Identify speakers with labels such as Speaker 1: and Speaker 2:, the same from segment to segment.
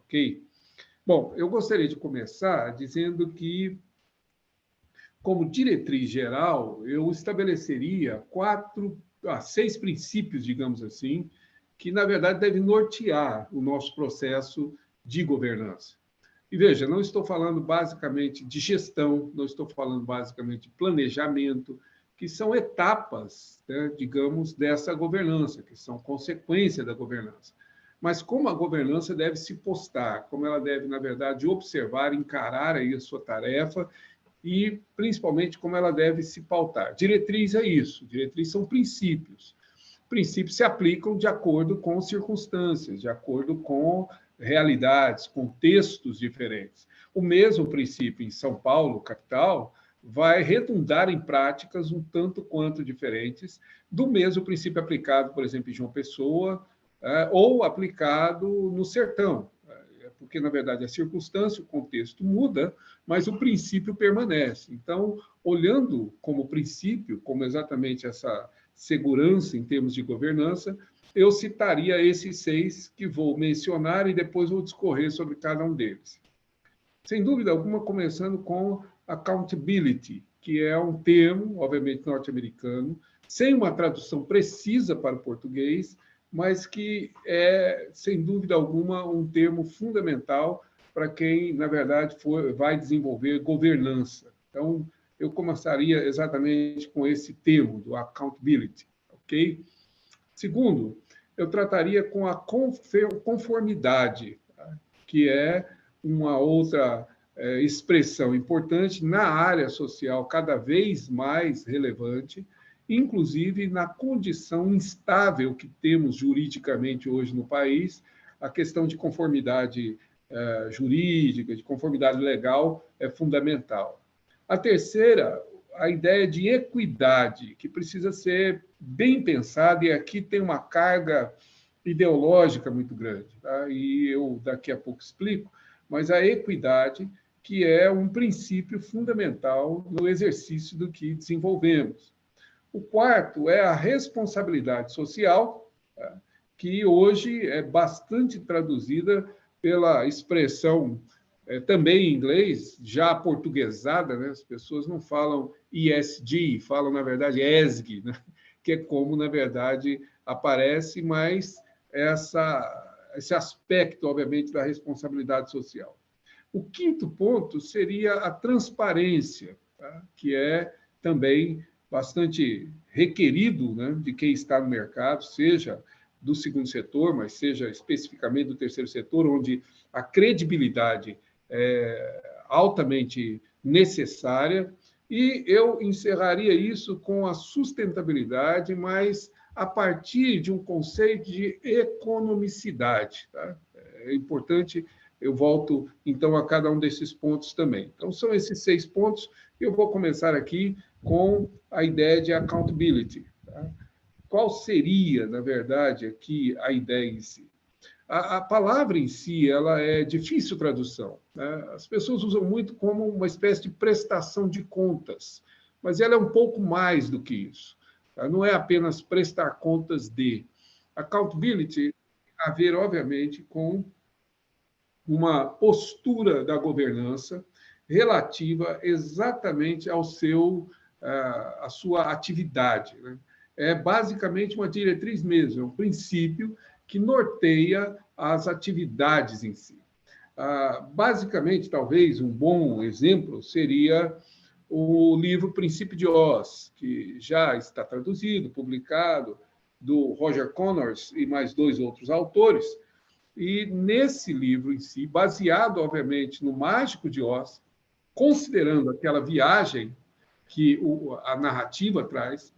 Speaker 1: ok? Bom, eu gostaria de começar dizendo que, como diretriz geral, eu estabeleceria 6 princípios, digamos assim, que, na verdade, devem nortear o nosso processo de governança. E veja, não estou falando basicamente de gestão, não estou falando basicamente de planejamento, que são etapas, né, digamos, dessa governança, que são consequência da governança. Mas como a governança deve se postar, como ela deve, na verdade, observar, encarar aí a sua tarefa e, principalmente, como ela deve se pautar. Diretriz é isso, diretriz são princípios. Princípios se aplicam de acordo com circunstâncias, de acordo com realidades, contextos diferentes. O mesmo princípio em São Paulo, capital, vai redundar em práticas um tanto quanto diferentes do mesmo princípio aplicado, por exemplo, em João Pessoa, ou aplicado no sertão, porque, na verdade, a circunstância, o contexto muda, mas o princípio permanece. Então, olhando como princípio, como exatamente essa segurança em termos de governança, eu citaria esses 6 que vou mencionar e depois vou discorrer sobre cada um deles. Sem dúvida alguma, começando com accountability, que é um termo, obviamente, norte-americano, sem uma tradução precisa para o português, mas que é, sem dúvida alguma, um termo fundamental para quem, na verdade, vai desenvolver governança. Então, eu começaria exatamente com esse termo, do accountability, ok? Segundo, eu trataria com a conformidade, tá? Que é uma outra expressão importante na área social, cada vez mais relevante, inclusive na condição instável que temos juridicamente hoje no país, a questão de conformidade jurídica, de conformidade legal é fundamental. A terceira, a ideia de equidade, que precisa ser bem pensada, e aqui tem uma carga ideológica muito grande, tá? E eu daqui a pouco explico, mas a equidade, que é um princípio fundamental no exercício do que desenvolvemos. O quarto é a responsabilidade social, tá? Que hoje é bastante traduzida pela expressão também em inglês, já portuguesada, né? As pessoas não falam ESG, falam, na verdade, ESG, né? Que é como, na verdade, aparece, mas esse aspecto, obviamente, da responsabilidade social. O quinto ponto seria a transparência, tá? Que é também bastante requerido, né, de quem está no mercado, seja do segundo setor, mas seja especificamente do terceiro setor, onde a credibilidade é altamente necessária, e eu encerraria isso com a sustentabilidade, mas a partir de um conceito de economicidade. Tá? É importante, eu volto, então, a cada um desses pontos também. Então, são esses 6 pontos, e eu vou começar aqui com a ideia de accountability. Tá? Qual seria, na verdade, aqui a ideia em si? A palavra em si ela é difícil tradução, né? As pessoas usam muito como uma espécie de prestação de contas, mas ela é um pouco mais do que isso. Tá? Não é apenas prestar contas de. Accountability tem a ver, obviamente, com uma postura da governança relativa exatamente ao à sua atividade, né? É basicamente uma diretriz mesmo, é um princípio que norteia as atividades em si. Basicamente, talvez um bom exemplo seria o livro Princípio de Oz, que já está traduzido, publicado, do Roger Connors e mais 2 outros autores. E nesse livro em si, baseado, obviamente, no Mágico de Oz, considerando aquela viagem que a narrativa traz,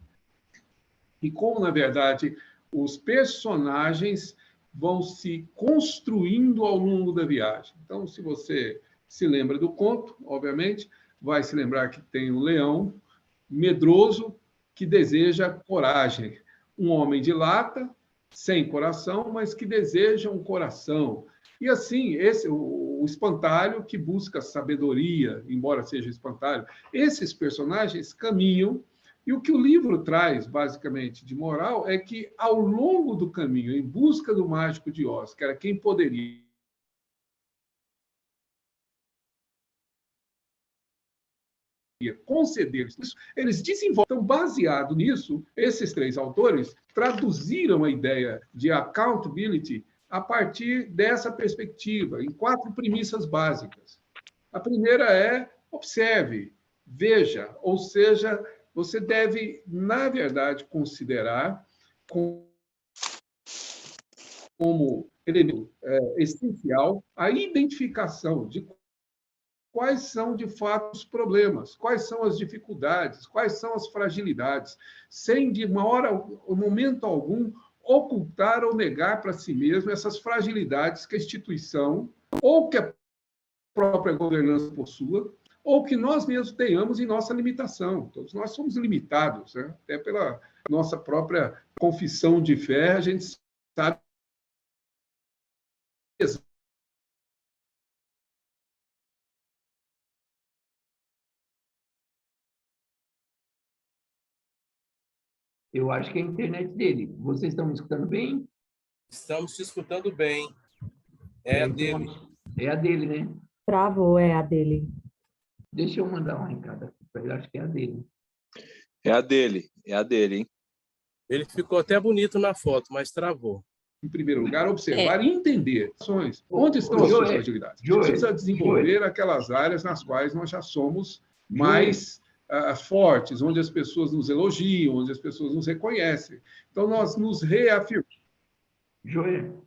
Speaker 1: e como, na verdade, os personagens vão se construindo ao longo da viagem. Então, se você se lembra do conto, obviamente, vai se lembrar que tem um leão medroso que deseja coragem, um homem de lata, sem coração, mas que deseja um coração. E assim, o espantalho que busca sabedoria, embora seja espantalho, esses personagens caminham. E o que o livro traz, basicamente, de moral é que, ao longo do caminho, em busca do Mágico de Oz, que era quem poderia conceder isso, eles desenvolvem. Então, baseado nisso, esses 3 autores traduziram a ideia de accountability a partir dessa perspectiva, em 4 premissas básicas. A primeira é observe, veja, ou seja, você deve, na verdade, considerar como elemento essencial a identificação de quais são, de fato, os problemas, quais são as dificuldades, quais são as fragilidades, sem, de uma hora, momento algum, ocultar ou negar para si mesmo essas fragilidades que a instituição ou que a própria governança possua, ou que nós mesmos tenhamos em nossa limitação. Todos nós somos limitados, né? Até pela nossa própria confissão de fé, a gente sabe.
Speaker 2: Eu acho que é a internet dele. Vocês estão me escutando bem?
Speaker 3: Estamos te escutando bem. É a dele.
Speaker 2: É a dele, né?
Speaker 4: Travou, é a dele.
Speaker 2: Deixa eu mandar um recado aqui para ele, acho que é a dele.
Speaker 5: É a dele, hein?
Speaker 3: Ele ficou até bonito na foto, mas travou.
Speaker 1: Em primeiro lugar, observar e entender onde estão as suas fragilidades. A gente precisa desenvolver aquelas áreas nas quais nós já somos mais fortes, onde as pessoas nos elogiam, onde as pessoas nos reconhecem. Então, nós nos reafirmamos.
Speaker 2: Joel,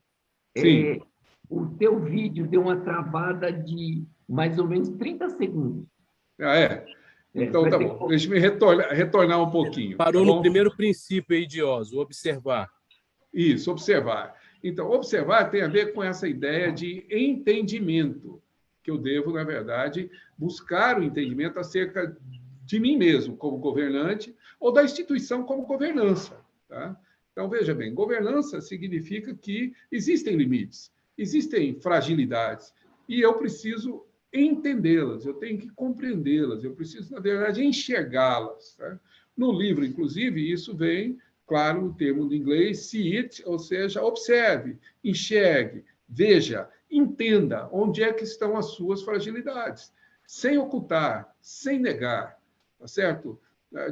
Speaker 1: Sim.
Speaker 2: O teu vídeo deu uma travada de mais ou menos 30 segundos.
Speaker 1: Ah, é? Então, tá bom. Deixa eu retornar um pouquinho.
Speaker 3: Parou
Speaker 1: tá
Speaker 3: no primeiro princípio aí de Oz, o observar.
Speaker 1: Isso, observar. Então, observar tem a ver com essa ideia de entendimento, que eu devo, na verdade, buscar o entendimento acerca de mim mesmo como governante ou da instituição como governança. Tá? Então, veja bem, governança significa que existem limites, existem fragilidades, e eu preciso entendê-las, eu tenho que compreendê-las, eu preciso, na verdade, enxergá-las. Tá? No livro, inclusive, isso vem, claro, no termo do inglês, see it, ou seja, observe, enxergue, veja, entenda onde é que estão as suas fragilidades, sem ocultar, sem negar, tá certo?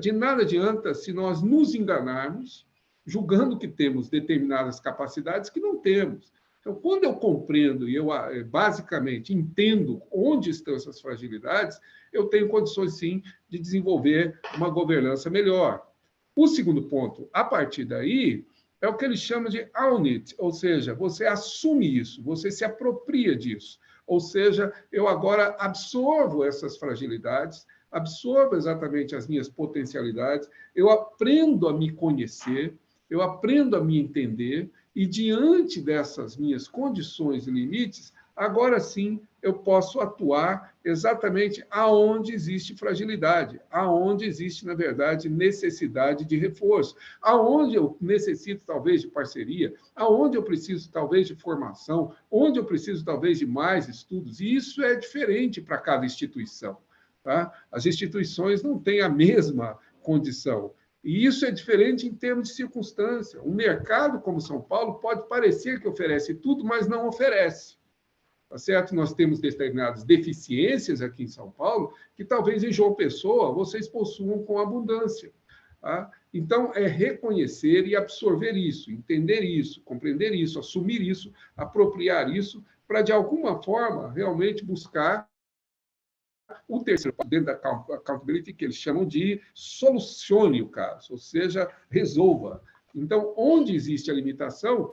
Speaker 1: De nada adianta se nós nos enganarmos, julgando que temos determinadas capacidades que não temos. Então, quando eu compreendo e eu basicamente entendo onde estão essas fragilidades, eu tenho condições, sim, de desenvolver uma governança melhor. O segundo ponto, a partir daí, é o que ele chama de own it, ou seja, você assume isso, você se apropria disso. Ou seja, eu agora absorvo essas fragilidades, absorvo exatamente as minhas potencialidades, eu aprendo a me conhecer, eu aprendo a me entender, e diante dessas minhas condições e limites, agora sim eu posso atuar exatamente aonde existe fragilidade, aonde existe, na verdade, necessidade de reforço, aonde eu necessito, talvez, de parceria, aonde eu preciso, talvez, de formação, onde eu preciso, talvez, de mais estudos. E isso é diferente para cada instituição. Tá? As instituições não têm a mesma condição. E isso é diferente em termos de circunstância. Um mercado como São Paulo pode parecer que oferece tudo, mas não oferece. Tá certo? Nós temos determinadas deficiências aqui em São Paulo que talvez em João Pessoa vocês possuam com abundância. Tá? Então, é reconhecer e absorver isso, entender isso, compreender isso, assumir isso, apropriar isso, para, de alguma forma, realmente buscar o terceiro, dentro da accountability, que eles chamam de solucione o caso, ou seja, resolva. Então, onde existe a limitação,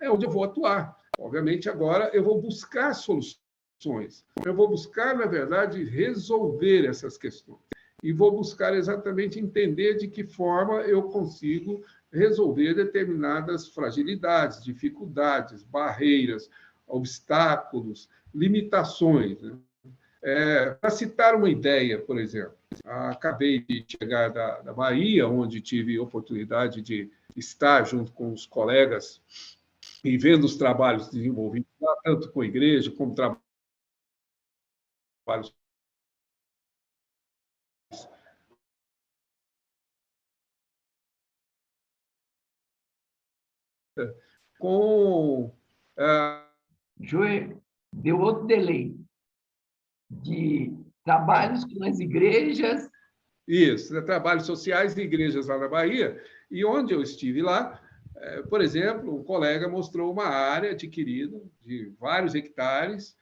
Speaker 1: é onde eu vou atuar. Obviamente, agora eu vou buscar soluções. Eu vou buscar, na verdade, resolver essas questões. E vou buscar exatamente entender de que forma eu consigo resolver determinadas fragilidades, dificuldades, barreiras, obstáculos, limitações. Né? Para citar uma ideia, por exemplo, acabei de chegar da Bahia, onde tive oportunidade de estar junto com os colegas e vendo os trabalhos desenvolvidos lá, tanto com a igreja como trabalhos com...
Speaker 2: Joel, deu outro delay de trabalhos com as igrejas.
Speaker 1: Isso, trabalhos sociais e igrejas lá na Bahia, e onde eu estive lá, por exemplo, um colega mostrou uma área adquirida de vários hectares,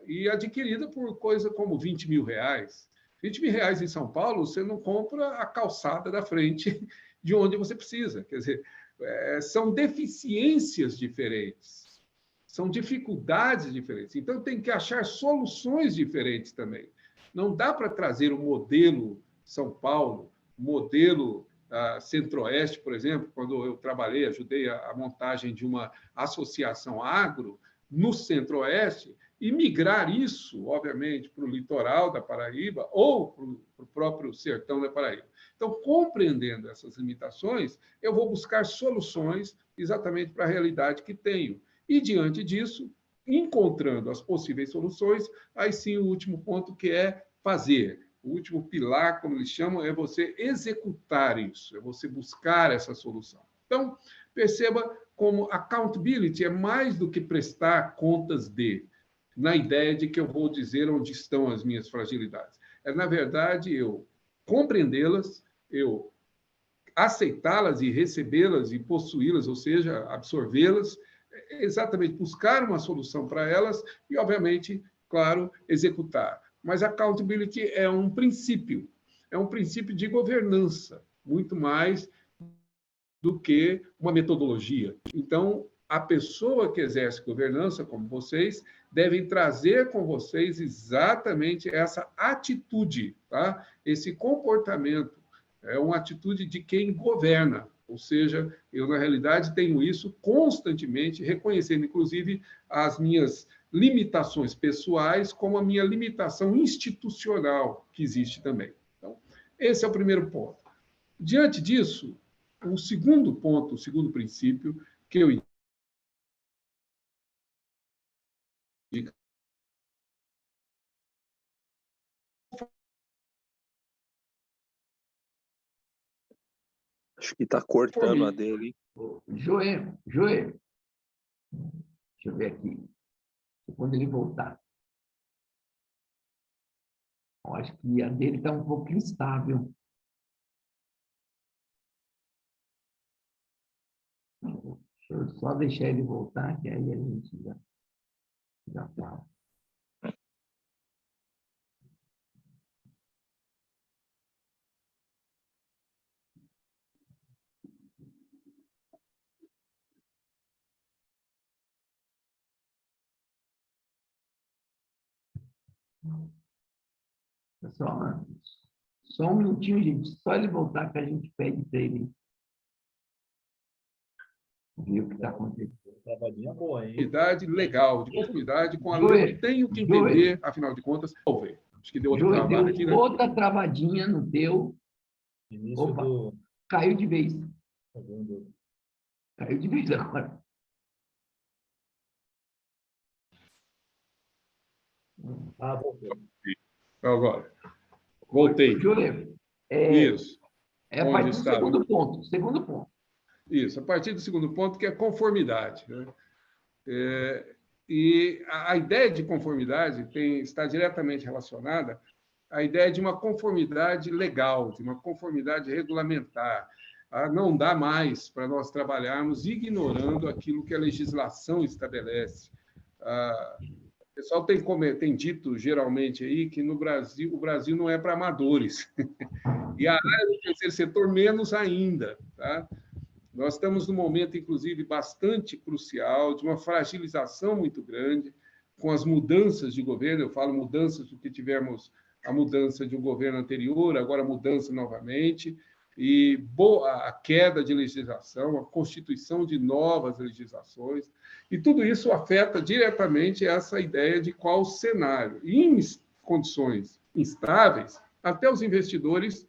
Speaker 1: e adquirida por coisa como 20 mil reais. 20 mil reais em São Paulo, você não compra a calçada da frente de onde você precisa. Quer dizer, são deficiências diferentes, são dificuldades diferentes. Então, tem que achar soluções diferentes também. Não dá para trazer o modelo São Paulo, modelo Centro-Oeste, por exemplo, quando eu trabalhei, ajudei a montagem de uma associação agro no Centro-Oeste, e migrar isso, obviamente, para o litoral da Paraíba ou para o próprio sertão da Paraíba. Então, compreendendo essas limitações, eu vou buscar soluções exatamente para a realidade que tenho. E, diante disso, encontrando as possíveis soluções, aí sim o último ponto, que é fazer. O último pilar, como eles chamam, é você executar isso, é você buscar essa solução. Então, perceba como accountability é mais do que prestar contas na ideia de que eu vou dizer onde estão as minhas fragilidades. É, na verdade, eu compreendê-las, eu aceitá-las e recebê-las e possuí-las, ou seja, absorvê-las, exatamente buscar uma solução para elas e, obviamente, claro, executar. Mas accountability é um princípio de governança, muito mais do que uma metodologia. Então, a pessoa que exerce governança, como vocês, devem trazer com vocês exatamente essa atitude, tá? Esse comportamento. É uma atitude de quem governa. Ou seja, eu, na realidade, tenho isso constantemente, reconhecendo, inclusive, as minhas limitações pessoais, como a minha limitação institucional, que existe também. Então, esse é o primeiro ponto. Diante disso, o segundo ponto, o segundo princípio que eu indico,
Speaker 5: Acho que está cortando a dele.
Speaker 2: Joê, deixa eu ver aqui. Quando ele voltar. Eu acho que a dele está um pouco instável. Deixa eu só deixar ele voltar, que aí a gente já fala. Pessoal, só um minutinho, gente. Só ele voltar que a gente pede para ele ver o que está acontecendo.
Speaker 3: Travadinha boa, hein?
Speaker 1: Conformidade legal, de conformidade com a lei. Eu tenho que entender, afinal de contas, ver. Acho que deu outra travada aqui, né?
Speaker 2: Outra travadinha no teu.
Speaker 3: Início
Speaker 2: Opa,
Speaker 3: do
Speaker 2: caiu de vez.
Speaker 3: segundo.
Speaker 2: Caiu de vez agora.
Speaker 3: Voltou.
Speaker 1: Agora, voltei.
Speaker 2: Júlio,
Speaker 1: Isso.
Speaker 2: é a
Speaker 1: Onde
Speaker 2: partir do
Speaker 1: estava?
Speaker 2: segundo ponto.
Speaker 1: Isso, a partir do segundo ponto, que é conformidade, né? E a ideia de conformidade está diretamente relacionada à ideia de uma conformidade legal, de uma conformidade regulamentar. Não dá mais para nós trabalharmos ignorando aquilo que a legislação estabelece. O pessoal tem dito, geralmente, aí, que no Brasil, o Brasil não é para amadores. E a área do terceiro setor, menos ainda, tá? Nós estamos num momento, inclusive, bastante crucial, de uma fragilização muito grande, com as mudanças de governo. Eu falo mudanças porque tivemos a mudança de um governo anterior, agora a mudança novamente, e a queda de legislação, a constituição de novas legislações, e tudo isso afeta diretamente essa ideia de qual cenário. E em condições instáveis, até os investidores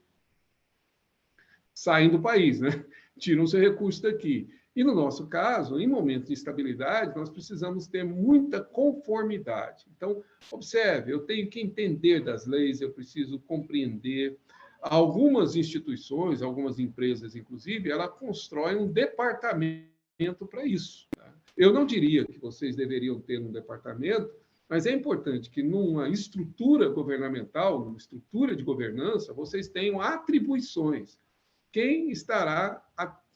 Speaker 1: saem do país, né? Tiram seu recurso daqui. E, no nosso caso, em momentos de estabilidade, nós precisamos ter muita conformidade. Então, observe, eu tenho que entender das leis, eu preciso compreender. Algumas instituições, algumas empresas, inclusive, ela constroem um departamento para isso. Eu não diria que vocês deveriam ter um departamento Mas é importante que, numa estrutura governamental, numa estrutura de governança, vocês tenham atribuições. Quem estará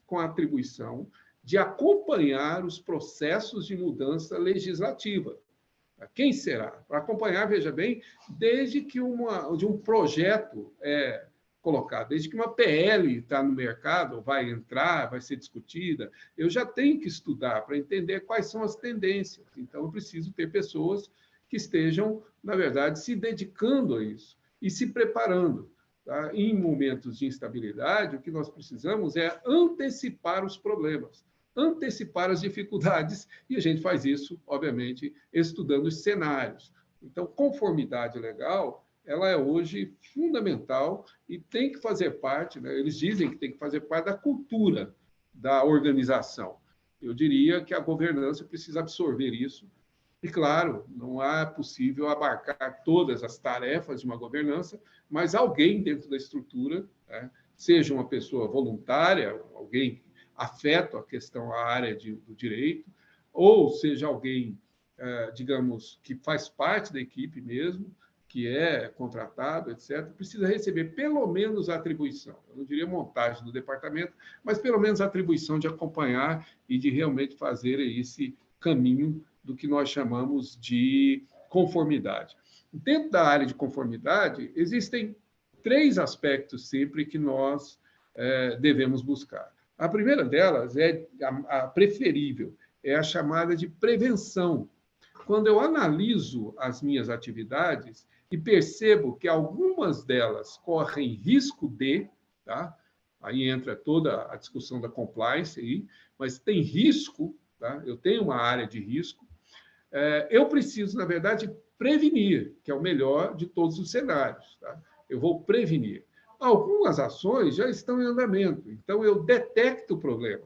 Speaker 1: com a atribuição de acompanhar os processos de mudança legislativa? Quem será? Para acompanhar, veja bem, desde que de um projeto é colocado, desde que uma PL está no mercado, vai entrar, vai ser discutida, eu já tenho que estudar para entender quais são as tendências. Então, eu preciso ter pessoas que estejam, na verdade, se dedicando a isso e se preparando. Tá? Em momentos de instabilidade, o que nós precisamos é antecipar os problemas, antecipar as dificuldades, e a gente faz isso, obviamente, estudando os cenários. Então, conformidade legal, ela é hoje fundamental e tem que fazer parte, né? Eles dizem que tem que fazer parte da cultura da organização. Eu diria que a governança precisa absorver isso. E, claro, não é possível abarcar todas as tarefas de uma governança, mas alguém dentro da estrutura, né, seja uma pessoa voluntária, alguém afeto a questão, a área do direito, ou seja alguém, digamos, que faz parte da equipe mesmo, que é contratado, etc., precisa receber pelo menos a atribuição. Eu não diria montagem do departamento, mas pelo menos a atribuição de acompanhar e de realmente fazer esse caminho do que nós chamamos de conformidade. Dentro da área de conformidade, existem 3 aspectos sempre que nós devemos buscar. A primeira delas é a preferível, é a chamada de prevenção. Quando eu analiso as minhas atividades e percebo que algumas delas correm risco de, tá? Aí entra toda a discussão da compliance, aí, mas tem risco, tá? Eu tenho uma área de risco, eu preciso, na verdade, prevenir, que é o melhor de todos os cenários. Tá? Eu vou prevenir. Algumas ações já estão em andamento, então eu detecto o problema.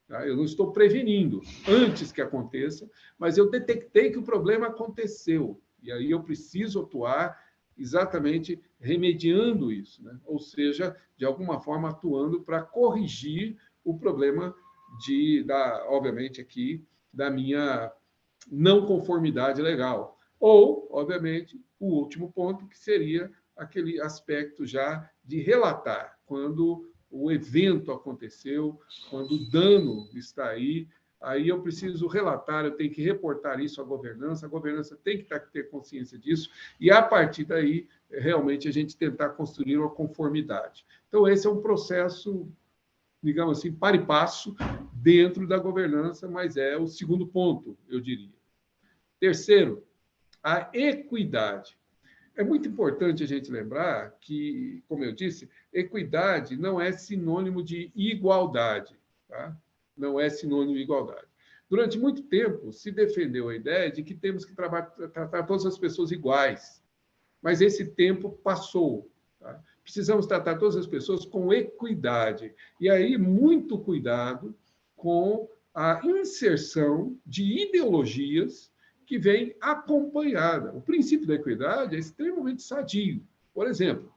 Speaker 1: Tá? Eu não estou prevenindo antes que aconteça, mas eu detectei que o problema aconteceu. E aí eu preciso atuar exatamente remediando isso, né? Ou seja, de alguma forma atuando para corrigir o problema obviamente, aqui, da minha não conformidade legal. Ou, obviamente, o último ponto, que seria aquele aspecto já de relatar, quando o evento aconteceu, quando o dano está aí eu preciso relatar, eu tenho que reportar isso à governança, a governança tem que ter consciência disso, e a partir daí, realmente, a gente tentar construir uma conformidade. Então, esse é um processo, digamos assim, par e passo dentro da governança, mas é o segundo ponto, eu diria. Terceiro, a equidade. É muito importante a gente lembrar que, como eu disse, equidade não é sinônimo de igualdade. Tá? Não é sinônimo de igualdade. Durante muito tempo, se defendeu a ideia de que temos que tratar todas as pessoas iguais, mas esse tempo passou. Tá? Precisamos tratar todas as pessoas com equidade. E aí, muito cuidado com a inserção de ideologias que vem acompanhada. O princípio da equidade é extremamente sadio. Por exemplo,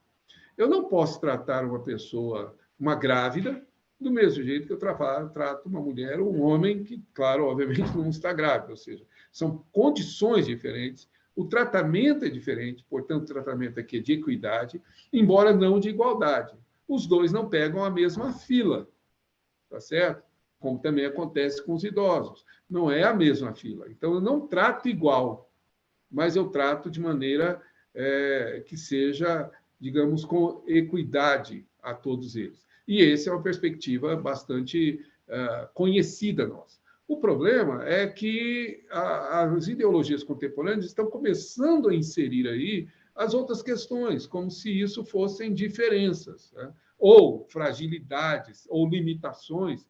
Speaker 1: eu não posso tratar uma pessoa, uma grávida, do mesmo jeito que eu trato uma mulher ou um homem que, claro, obviamente não está grávida, ou seja, são condições diferentes, o tratamento é diferente, portanto, o tratamento aqui é de equidade, embora não de igualdade. Os dois não pegam a mesma fila, tá certo? Como também acontece com os idosos. Não é a mesma fila. Então, eu não trato igual, mas eu trato de maneira que seja, digamos, com equidade a todos eles. E essa é uma perspectiva bastante conhecida nossa. O problema é que as ideologias contemporâneas estão começando a inserir aí as outras questões, como se isso fossem diferenças, né? Ou fragilidades, ou limitações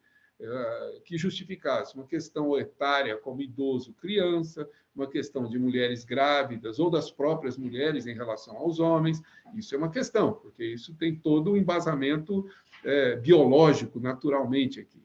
Speaker 1: que justificassem uma questão etária, como idoso, criança, uma questão de mulheres grávidas ou das próprias mulheres em relação aos homens. Isso é uma questão, porque isso tem todo um embasamento biológico, naturalmente, aqui.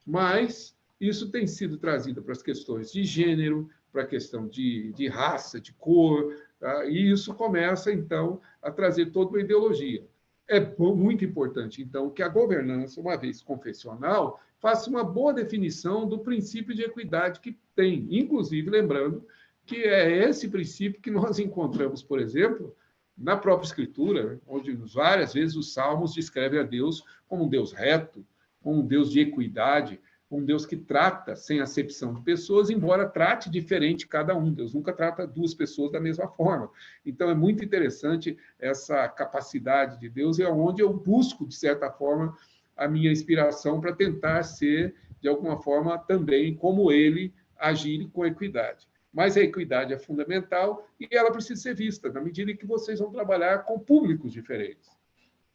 Speaker 1: Mas isso tem sido trazido para as questões de gênero, para a questão de raça, de cor, tá? E isso começa, então, a trazer toda uma ideologia. É muito importante, então, que a governança, uma vez confessional, faça uma boa definição do princípio de equidade que tem, inclusive lembrando que é esse princípio que nós encontramos, por exemplo, na própria Escritura, onde várias vezes os Salmos descrevem a Deus como um Deus reto, como um Deus de equidade, um Deus que trata sem acepção de pessoas, embora trate diferente cada um. Deus nunca trata duas pessoas da mesma forma. Então, é muito interessante essa capacidade de Deus, e é onde eu busco, de certa forma, a minha inspiração para tentar ser, de alguma forma, também como ele, agir com equidade. Mas a equidade é fundamental e ela precisa ser vista, na medida em que vocês vão trabalhar com públicos diferentes.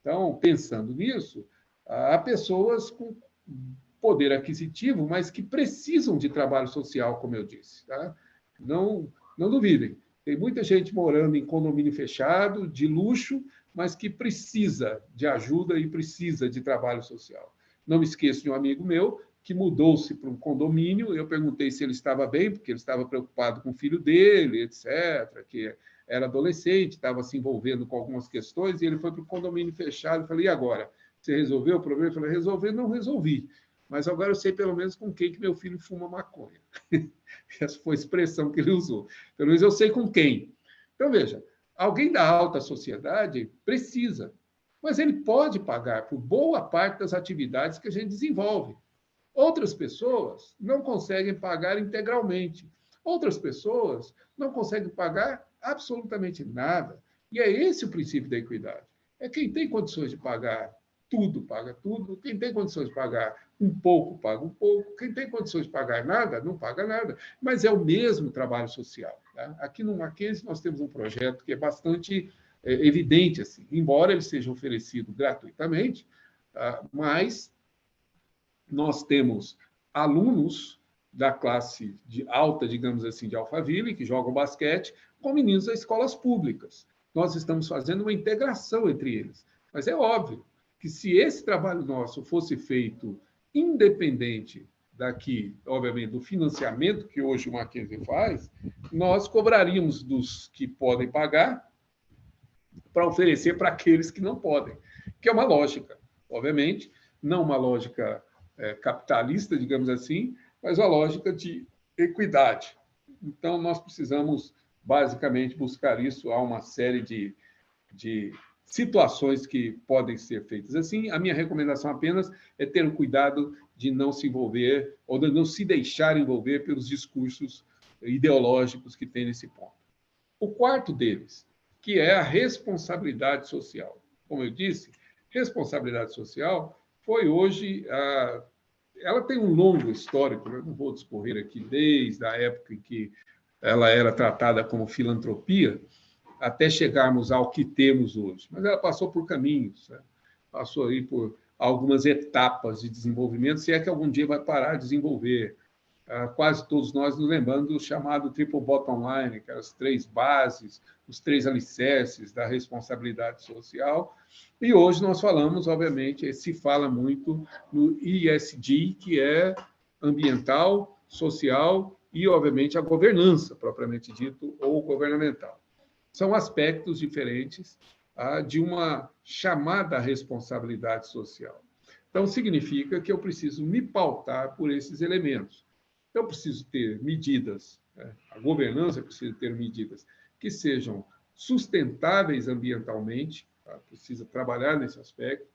Speaker 1: Então, pensando nisso, há pessoas com poder aquisitivo, mas que precisam de trabalho social, como eu disse. Tá? Não duvidem. Tem muita gente morando em condomínio fechado, de luxo, mas que precisa de ajuda e precisa de trabalho social. Não me esqueço de um amigo meu que mudou-se para um condomínio. Eu perguntei se ele estava bem, porque ele estava preocupado com o filho dele, etc., que era adolescente, estava se envolvendo com algumas questões, e ele foi para o condomínio fechado. Eu falei, e agora? Você resolveu o problema? Ele falou, resolver, não resolvi. Mas agora eu sei pelo menos com quem que meu filho fuma maconha. Essa foi a expressão que ele usou. Pelo menos eu sei com quem. Então, veja, alguém da alta sociedade precisa, mas ele pode pagar por boa parte das atividades que a gente desenvolve. Outras pessoas não conseguem pagar integralmente. Outras pessoas não conseguem pagar absolutamente nada. E é esse o princípio da equidade. É quem tem condições de pagar tudo, paga tudo. Quem tem condições de pagar um pouco, paga um pouco. Quem tem condições de pagar nada, não paga nada. Mas é o mesmo trabalho social. Tá? Aqui no Mackenzie nós temos um projeto que é bastante evidente, assim, embora ele seja oferecido gratuitamente, tá? Mas nós temos alunos da classe de alta, digamos assim, de Alphaville, que jogam basquete, com meninos das escolas públicas. Nós estamos fazendo uma integração entre eles. Mas é óbvio que se esse trabalho nosso fosse feito independente daqui, obviamente, do financiamento que hoje o Mackenzie faz, nós cobraríamos dos que podem pagar para oferecer para aqueles que não podem, que é uma lógica, obviamente, não uma lógica capitalista, digamos assim, mas uma lógica de equidade. Então, nós precisamos, basicamente, buscar isso. Há uma série de situações que podem ser feitas assim. A minha recomendação apenas é ter o cuidado de não se envolver ou de não se deixar envolver pelos discursos ideológicos que tem nesse ponto. O quarto deles, que é a responsabilidade social. Como eu disse, responsabilidade social foi hoje... Ela tem um longo histórico, eu não vou discorrer aqui desde a época em que ela era tratada como filantropia, até chegarmos ao que temos hoje. Mas ela passou por caminhos, né? Passou aí por algumas etapas de desenvolvimento, se é que algum dia vai parar de desenvolver. Quase todos nós nos lembramos do chamado triple bottom line, que eram as três bases, os três alicerces da responsabilidade social. E hoje nós falamos, obviamente, se fala muito no ESG, que é ambiental, social e, obviamente, a governança, propriamente dito, ou governamental. São aspectos diferentes de uma chamada responsabilidade social. Então, significa que eu preciso me pautar por esses elementos. Eu preciso ter medidas, né? A governança precisa ter medidas que sejam sustentáveis ambientalmente, tá? Precisa trabalhar nesse aspecto,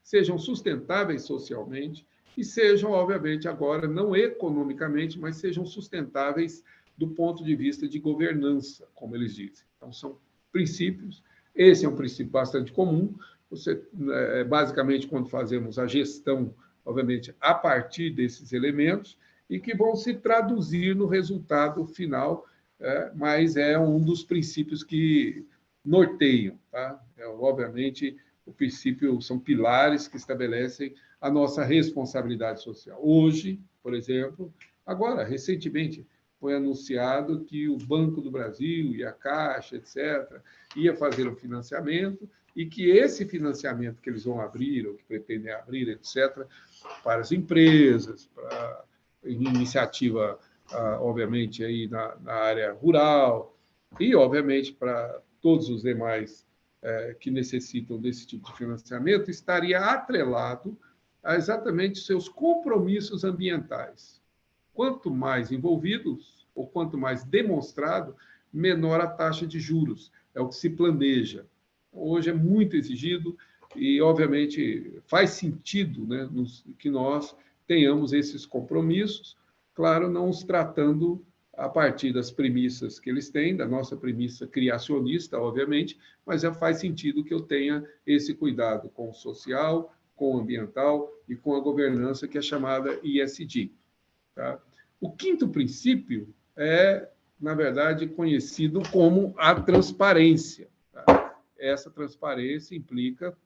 Speaker 1: sejam sustentáveis socialmente e sejam, obviamente, agora, não economicamente, mas sejam sustentáveis do ponto de vista de governança, como eles dizem. Então, são princípios. Esse é um princípio bastante comum. Você, basicamente, quando fazemos a gestão, obviamente, a partir desses elementos, e que vão se traduzir no resultado final, mas é um dos princípios que norteiam. Tá? Obviamente, o princípio são pilares que estabelecem a nossa responsabilidade social. Hoje, por exemplo, agora, recentemente, foi anunciado que o Banco do Brasil e a Caixa, etc., ia fazer um financiamento e que esse financiamento que eles vão abrir, ou que pretendem abrir, etc., para as empresas, para iniciativa, obviamente, aí na área rural e, obviamente, para todos os demais que necessitam desse tipo de financiamento, estaria atrelado a exatamente seus compromissos ambientais. Quanto mais envolvidos, ou quanto mais demonstrado, menor a taxa de juros. É o que se planeja. Hoje é muito exigido e, obviamente, faz sentido, né, que nós tenhamos esses compromissos, claro, não os tratando a partir das premissas que eles têm, da nossa premissa criacionista, obviamente, mas já faz sentido que eu tenha esse cuidado com o social, com o ambiental e com a governança, que é chamada ESG. Tá? O quinto princípio é, na verdade, conhecido como a transparência. Tá? Essa transparência implica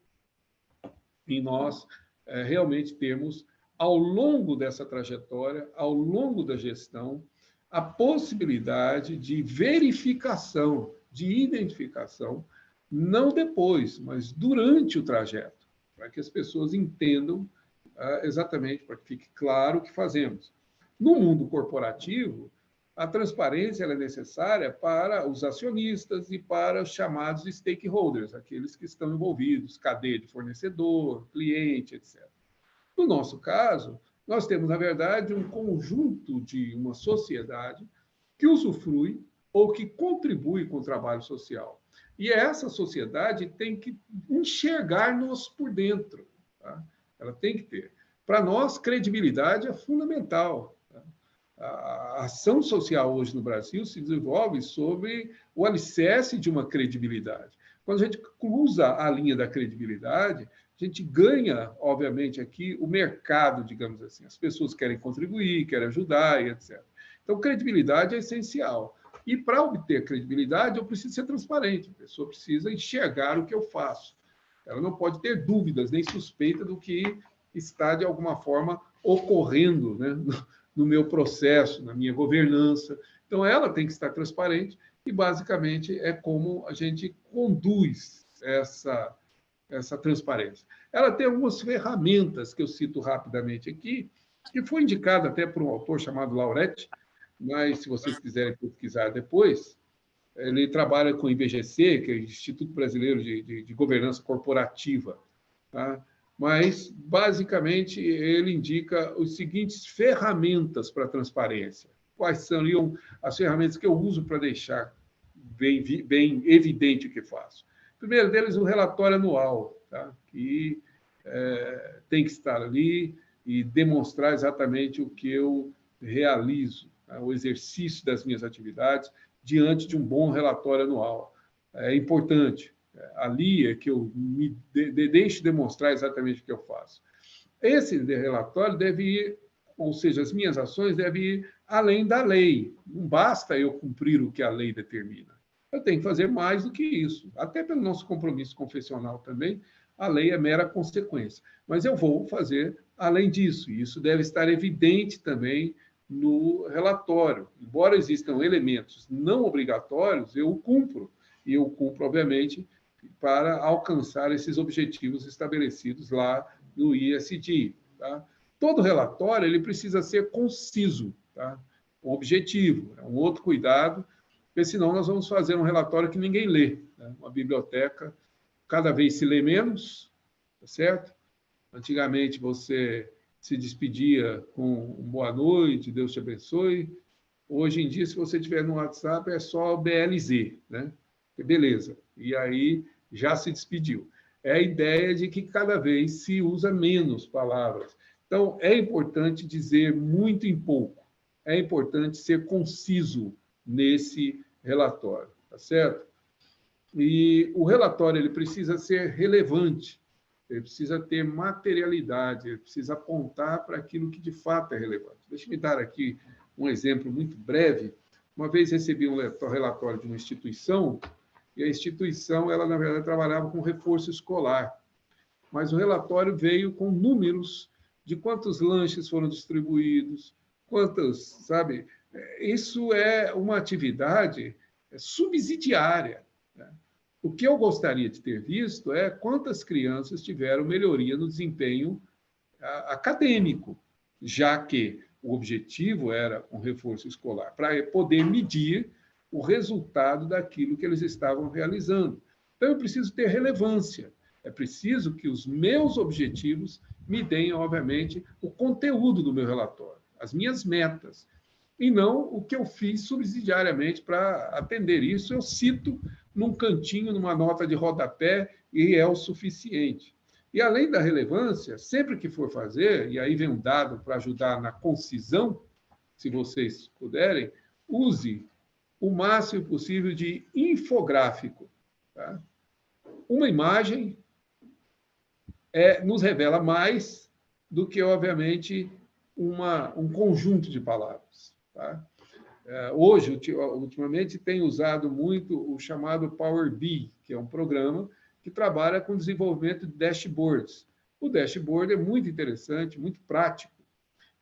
Speaker 1: em nós realmente termos, ao longo dessa trajetória, ao longo da gestão, a possibilidade de verificação, de identificação, não depois, mas durante o trajeto, para que as pessoas entendam exatamente, para que fique claro o que fazemos. No mundo corporativo, a transparência é necessária para os acionistas e para os chamados stakeholders, aqueles que estão envolvidos, cadeia de fornecedor, cliente, etc. No nosso caso, nós temos, na verdade, um conjunto de uma sociedade que usufrui ou que contribui com o trabalho social. E essa sociedade tem que enxergar-nos por dentro. Tá? Ela tem que ter. Para nós, credibilidade é fundamental. Tá? A ação social hoje no Brasil se desenvolve sobre o alicerce de uma credibilidade. Quando a gente cruza a linha da credibilidade, a gente ganha, obviamente, aqui o mercado, digamos assim. As pessoas querem contribuir, querem ajudar, e etc. Então, credibilidade é essencial. E para obter credibilidade, eu preciso ser transparente. A pessoa precisa enxergar o que eu faço. Ela não pode ter dúvidas nem suspeita do que está, de alguma forma, ocorrendo, né, no meu processo, na minha governança. Então, ela tem que estar transparente e, basicamente, é como a gente conduz essa transparência. Ela tem algumas ferramentas que eu cito rapidamente aqui, que foi indicada até por um autor chamado Lauretti, mas, se vocês quiserem pesquisar depois, ele trabalha com o IBGC, que é o Instituto Brasileiro de Governança Corporativa. Tá? Mas, basicamente, ele indica as seguintes ferramentas para a transparência. Quais seriam as ferramentas que eu uso para deixar bem evidente o que faço? O primeiro deles, o relatório anual, tá? Que tem que estar ali e demonstrar exatamente o que eu realizo, tá? O exercício das minhas atividades diante de um bom relatório anual. É importante. Ali é que eu me deixo demonstrar exatamente o que eu faço. Esse relatório deve ir, ou seja, as minhas ações devem ir além da lei. Não basta eu cumprir o que a lei determina. Eu tenho que fazer mais do que isso. Até pelo nosso compromisso confessional também, a lei é mera consequência. Mas eu vou fazer além disso. E isso deve estar evidente também no relatório. Embora existam elementos não obrigatórios, eu o cumpro. E eu cumpro, obviamente, para alcançar esses objetivos estabelecidos lá no ISD. Tá? Todo relatório ele precisa ser conciso, tá? Objetivo. É um outro cuidado, porque senão nós vamos fazer um relatório que ninguém lê. Né? Uma biblioteca cada vez se lê menos, tá certo? Antigamente você se despedia com um boa noite, Deus te abençoe. Hoje em dia, se você tiver no WhatsApp, é só BLZ, né? Beleza. E aí já se despediu. É a ideia de que cada vez se usa menos palavras. Então, é importante dizer muito em pouco. É importante ser conciso nesse relatório, tá certo? E o relatório ele precisa ser relevante, ele precisa ter materialidade, ele precisa apontar para aquilo que de fato é relevante. Deixa eu me dar aqui um exemplo muito breve. Uma vez recebi um relatório de uma instituição, e a instituição, ela, na verdade, trabalhava com reforço escolar. Mas o relatório veio com números de quantos lanches foram distribuídos, quantos, sabe? Isso é uma atividade subsidiária. Né? O que eu gostaria de ter visto é quantas crianças tiveram melhoria no desempenho acadêmico, já que o objetivo era um reforço escolar, para poder medir o resultado daquilo que eles estavam realizando. Então, eu preciso ter relevância. É preciso que os meus objetivos me deem, obviamente, o conteúdo do meu relatório, as minhas metas. e não o que eu fiz subsidiariamente para atender isso. Eu cito num cantinho, numa nota de rodapé, e é o suficiente. E, além da relevância, sempre que for fazer, e aí vem um dado para ajudar na concisão, se vocês puderem, use o máximo possível de infográfico. Tá? Uma imagem nos revela mais do que, obviamente, um conjunto de palavras. Tá? Hoje, ultimamente, tem usado muito o chamado Power BI, que é um programa que trabalha com desenvolvimento de dashboards. O dashboard é muito interessante, muito prático.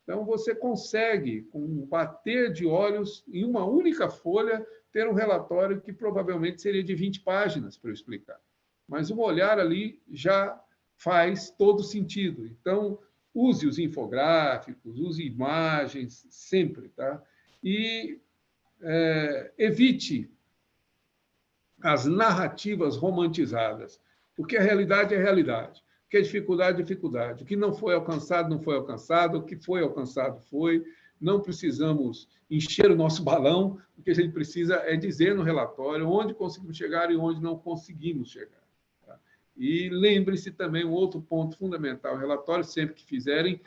Speaker 1: Então, você consegue, com um bater de olhos, em uma única folha, ter um relatório que provavelmente seria de 20 páginas para eu explicar. Mas um olhar ali já faz todo sentido. Então, use os infográficos, use imagens, sempre. Tá? E evite as narrativas romantizadas, porque a realidade é a realidade, o que é dificuldade é dificuldade, o que não foi alcançado, não foi alcançado, o que foi alcançado foi, não precisamos encher o nosso balão, o que a gente precisa é dizer no relatório onde conseguimos chegar e onde não conseguimos chegar. Tá? E lembre-se também, um outro ponto fundamental, o relatório, sempre que fizerem,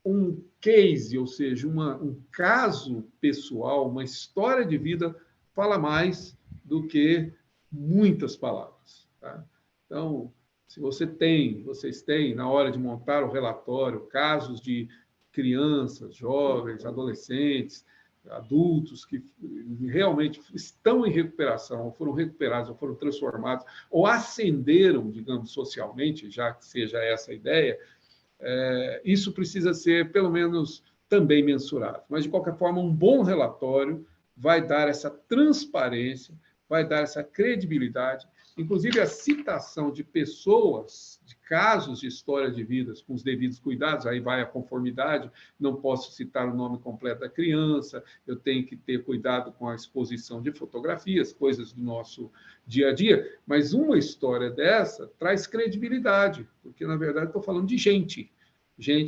Speaker 1: um case, ou seja, um caso pessoal, uma história de vida, fala mais do que muitas palavras. Tá? Então, se vocês têm, na hora de montar o relatório, casos de crianças, jovens, adolescentes, adultos que realmente estão em recuperação, ou foram recuperados, ou foram transformados, ou ascenderam, digamos, socialmente, já que seja essa a ideia, isso precisa ser, pelo menos, também mensurado. Mas, de qualquer forma, um bom relatório vai dar essa transparência, vai dar essa credibilidade, inclusive a citação de pessoas, de casos de história de vidas com os devidos cuidados, aí vai a conformidade, não posso citar o nome completo da criança, eu tenho que ter cuidado com a exposição de fotografias, coisas do nosso dia a dia, mas uma história dessa traz credibilidade, porque, na verdade, estou falando de gente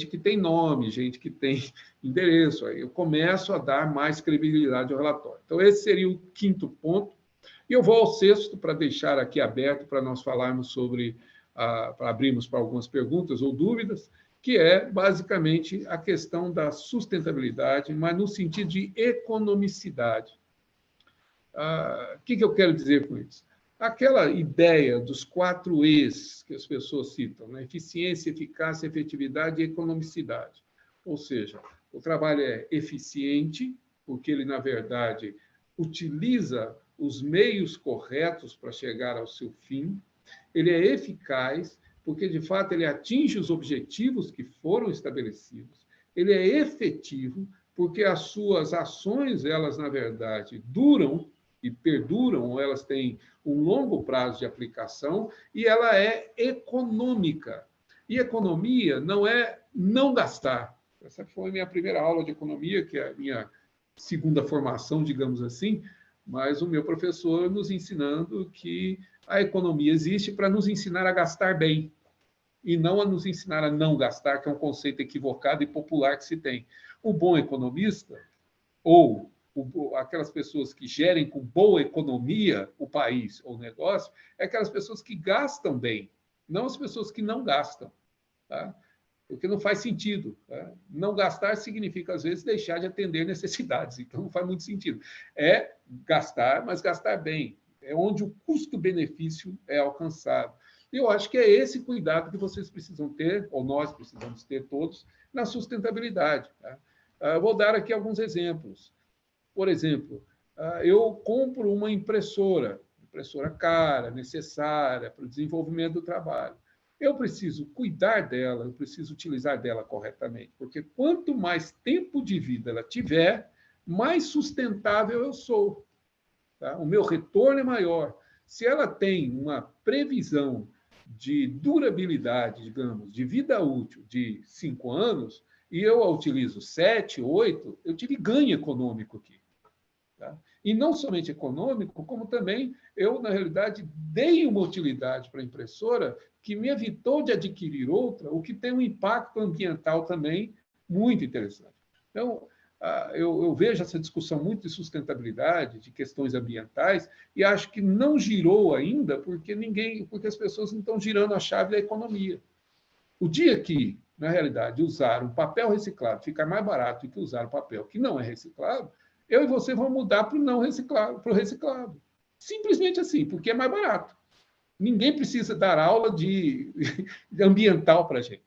Speaker 1: que tem nome, gente que tem endereço, aí eu começo a dar mais credibilidade ao relatório. Então, esse seria o quinto ponto. E eu vou ao sexto, para deixar aqui aberto para nós falarmos sobre, para abrirmos para algumas perguntas ou dúvidas, que é, basicamente, a questão da sustentabilidade, mas no sentido de economicidade. O que eu quero dizer com isso? Aquela ideia dos 4 E's que as pessoas citam, né? Eficiência, eficácia, efetividade e economicidade. Ou seja, o trabalho é eficiente, porque ele, na verdade, utiliza os meios corretos para chegar ao seu fim. Ele é eficaz, porque, de fato, ele atinge os objetivos que foram estabelecidos. Ele é efetivo, porque as suas ações, elas, na verdade, duram e perduram, ou elas têm um longo prazo de aplicação, e ela é econômica. E economia não é não gastar. Essa foi a minha primeira aula de economia, que é a minha segunda formação, digamos assim, mas o meu professor nos ensinando que a economia existe para nos ensinar a gastar bem, e não a nos ensinar a não gastar, que é um conceito equivocado e popular que se tem. O bom economista, ou aquelas pessoas que gerem com boa economia o país ou o negócio, é aquelas pessoas que gastam bem, não as pessoas que não gastam. Tá? Porque não faz sentido. Tá? Não gastar significa, às vezes, deixar de atender necessidades. Então, não faz muito sentido. É gastar, mas gastar bem. É onde o custo-benefício é alcançado. E eu acho que é esse cuidado que vocês precisam ter, ou nós precisamos ter todos, na sustentabilidade. Tá? Vou dar aqui alguns exemplos. Por exemplo, eu compro uma impressora cara, necessária para o desenvolvimento do trabalho. Eu preciso cuidar dela, eu preciso utilizar dela corretamente, porque quanto mais tempo de vida ela tiver, mais sustentável eu sou. Tá? O meu retorno é maior. Se ela tem uma previsão de durabilidade, digamos, de vida útil de 5 anos, e eu a utilizo 7, 8, eu tive ganho econômico aqui. Tá? E não somente econômico, como também eu, na realidade, dei uma utilidade para a impressora que me evitou de adquirir outra, o que tem um impacto ambiental também muito interessante. Então, eu vejo essa discussão muito de sustentabilidade, de questões ambientais, e acho que não girou ainda porque as pessoas não estão girando a chave da economia. O dia que, na realidade, usar um papel reciclado ficar mais barato do que usar o papel que não é reciclado, eu e você vamos mudar para o não reciclado, para o reciclado. Simplesmente assim, porque é mais barato. Ninguém precisa dar aula de ambiental para a gente,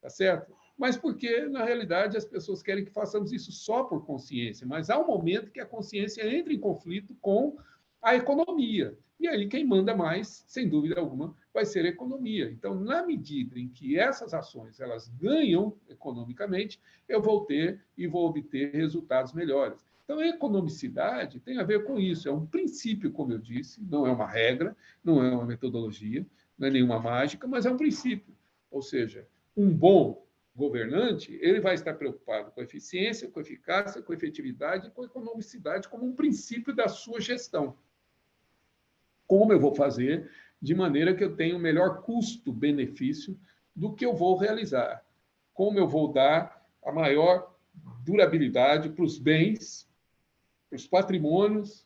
Speaker 1: tá certo? Mas porque, na realidade, as pessoas querem que façamos isso só por consciência, mas há um momento que a consciência entra em conflito com a economia. E aí quem manda mais, sem dúvida alguma, vai ser a economia. Então, na medida em que essas ações elas ganham economicamente, eu vou ter e vou obter resultados melhores. Então, a economicidade tem a ver com isso. É um princípio, como eu disse, não é uma regra, não é uma metodologia, não é nenhuma mágica, mas é um princípio. Ou seja, um bom governante, ele vai estar preocupado com a eficiência, com a eficácia, com a efetividade e com a economicidade como um princípio da sua gestão. Como eu vou fazer de maneira que eu tenha o melhor custo-benefício do que eu vou realizar? Como eu vou dar a maior durabilidade para os bens, para os patrimônios,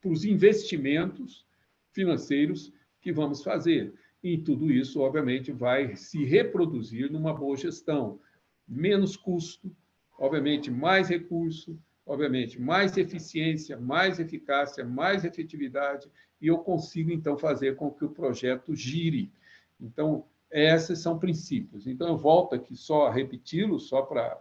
Speaker 1: para os investimentos financeiros que vamos fazer? E tudo isso, obviamente, vai se reproduzir numa boa gestão. Menos custo, obviamente, mais recurso, obviamente, mais eficiência, mais eficácia, mais efetividade, e eu consigo, então, fazer com que o projeto gire. Então, esses são princípios. Então, eu volto aqui só a repeti-los, só para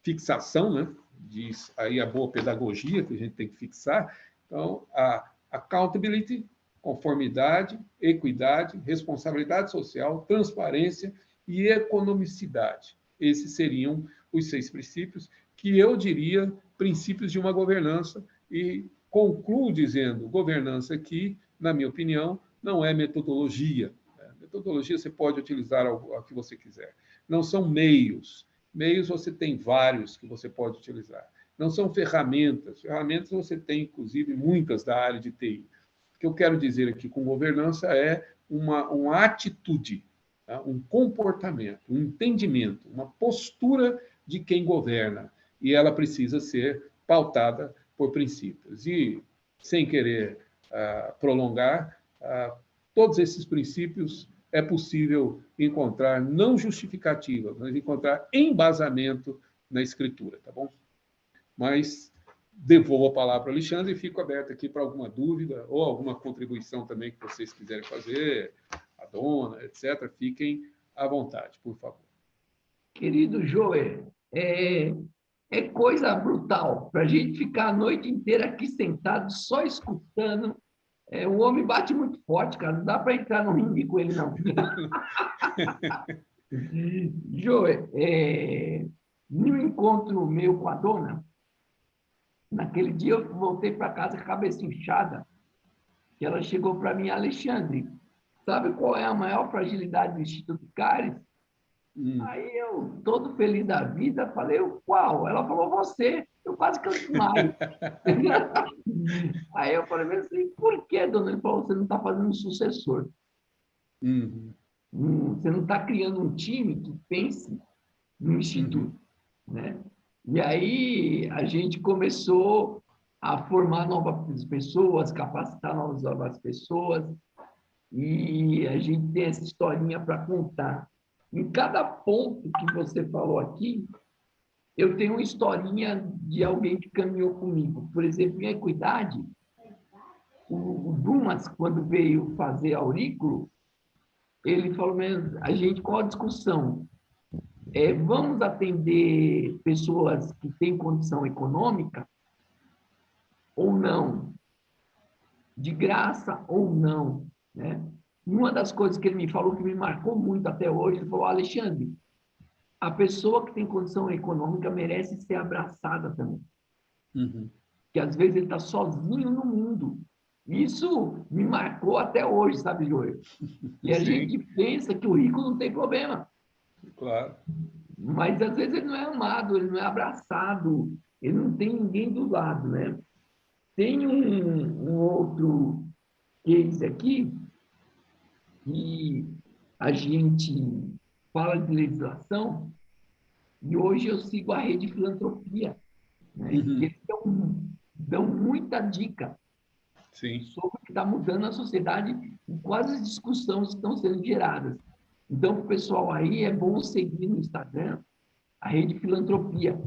Speaker 1: fixação, né? Diz aí a boa pedagogia que a gente tem que fixar. Então, a accountability, conformidade, equidade, responsabilidade social, transparência e economicidade. Esses seriam os 6 princípios que eu diria princípios de uma governança, e concluo dizendo, governança aqui, na minha opinião, não é metodologia. Metodologia você pode utilizar a que você quiser. Não são meios. Meios você tem vários que você pode utilizar. Não são ferramentas. Ferramentas você tem, inclusive, muitas da área de TI. O que eu quero dizer aqui com governança é uma atitude, tá? Um comportamento, um entendimento, uma postura de quem governa. E ela precisa ser pautada por princípios. E, sem querer prolongar, todos esses princípios é possível encontrar não justificativa, mas encontrar embasamento na escritura, tá bom? Mas devolvo a palavra para o Alexandre e fico aberto aqui para alguma dúvida ou alguma contribuição também que vocês quiserem fazer, a dona, etc. Fiquem à vontade, por favor.
Speaker 2: Querido Joel, é coisa brutal para a gente ficar a noite inteira aqui sentado, só escutando. O homem bate muito forte, cara. Não dá para entrar no ringue com ele, não. Joel, no encontro meu com a dona, naquele dia eu voltei para casa com a cabeça inchada, e ela chegou para mim, Alexandre, sabe qual é a maior fragilidade do Instituto Cares? Aí eu, todo feliz da vida, falei, qual? Ela falou, você. Eu quase que eu desmaio. Aí eu falei assim, por que, dona? Ele falou, você não está fazendo um sucessor. Você não está criando um time que pense no Instituto. Né? E aí a gente começou a formar novas pessoas, capacitar novas pessoas, e a gente tem essa historinha para contar. Em cada ponto que você falou aqui, eu tenho uma historinha de alguém que caminhou comigo. Por exemplo, em equidade, o Dumas, quando veio fazer aurículo, ele falou mesmo, a gente, qual a discussão? Vamos atender pessoas que têm condição econômica ou não? De graça ou não? Né? Uma das coisas que ele me falou, que me marcou muito até hoje, ele falou, Alexandre, a pessoa que tem condição econômica merece ser abraçada também. Que às vezes ele está sozinho no mundo. Isso me marcou até hoje, sabe, Joel? E a gente pensa que o rico não tem problema.
Speaker 1: Claro.
Speaker 2: Mas às vezes ele não é amado, ele não é abraçado, ele não tem ninguém do lado, né? Tem um outro case aqui que a gente fala de legislação, e hoje eu sigo a Rede Filantropia, né?
Speaker 1: Uhum.
Speaker 2: E eles dão muita dica
Speaker 1: Sim.
Speaker 2: sobre o que está mudando na sociedade e quais as discussões que estão sendo geradas. Então, para o pessoal aí, é bom seguir no Instagram a Rede Filantropia.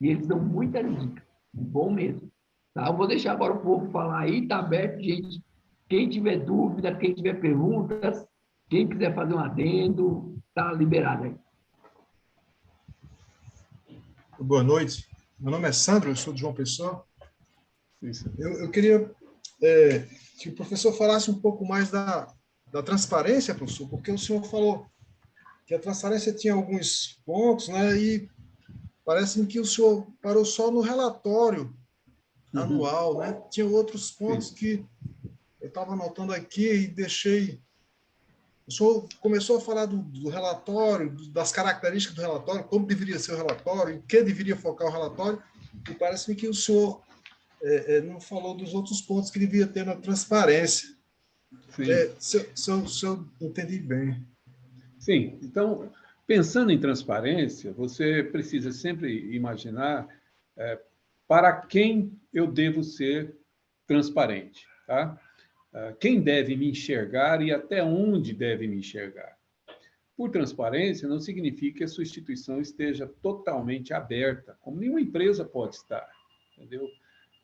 Speaker 2: E eles dão muita dica. Bom mesmo. Tá? Eu vou deixar agora o povo falar aí, está aberto, gente. Quem tiver dúvida, quem tiver perguntas, quem quiser fazer um adendo, está liberado aí.
Speaker 6: Boa noite. Meu nome é Sandro, eu sou de João Pessoa.
Speaker 1: Isso.
Speaker 6: Eu queria que o professor falasse um pouco mais da transparência, professor, porque o senhor falou que a transparência tinha alguns pontos, né? E parece-me que o senhor parou só no relatório anual, né? Tinha outros pontos que eu estava anotando aqui e deixei. O senhor começou a falar do relatório, das características do relatório, como deveria ser o relatório, em que deveria focar o relatório, e parece-me que o senhor não falou dos outros pontos que devia ter na transparência.
Speaker 1: Sim.
Speaker 6: Se eu entendi bem.
Speaker 1: Sim. Então, pensando em transparência, você precisa sempre imaginar para quem eu devo ser transparente, tá? Quem deve me enxergar e até onde deve me enxergar. Por transparência, não significa que a sua instituição esteja totalmente aberta, como nenhuma empresa pode estar, entendeu?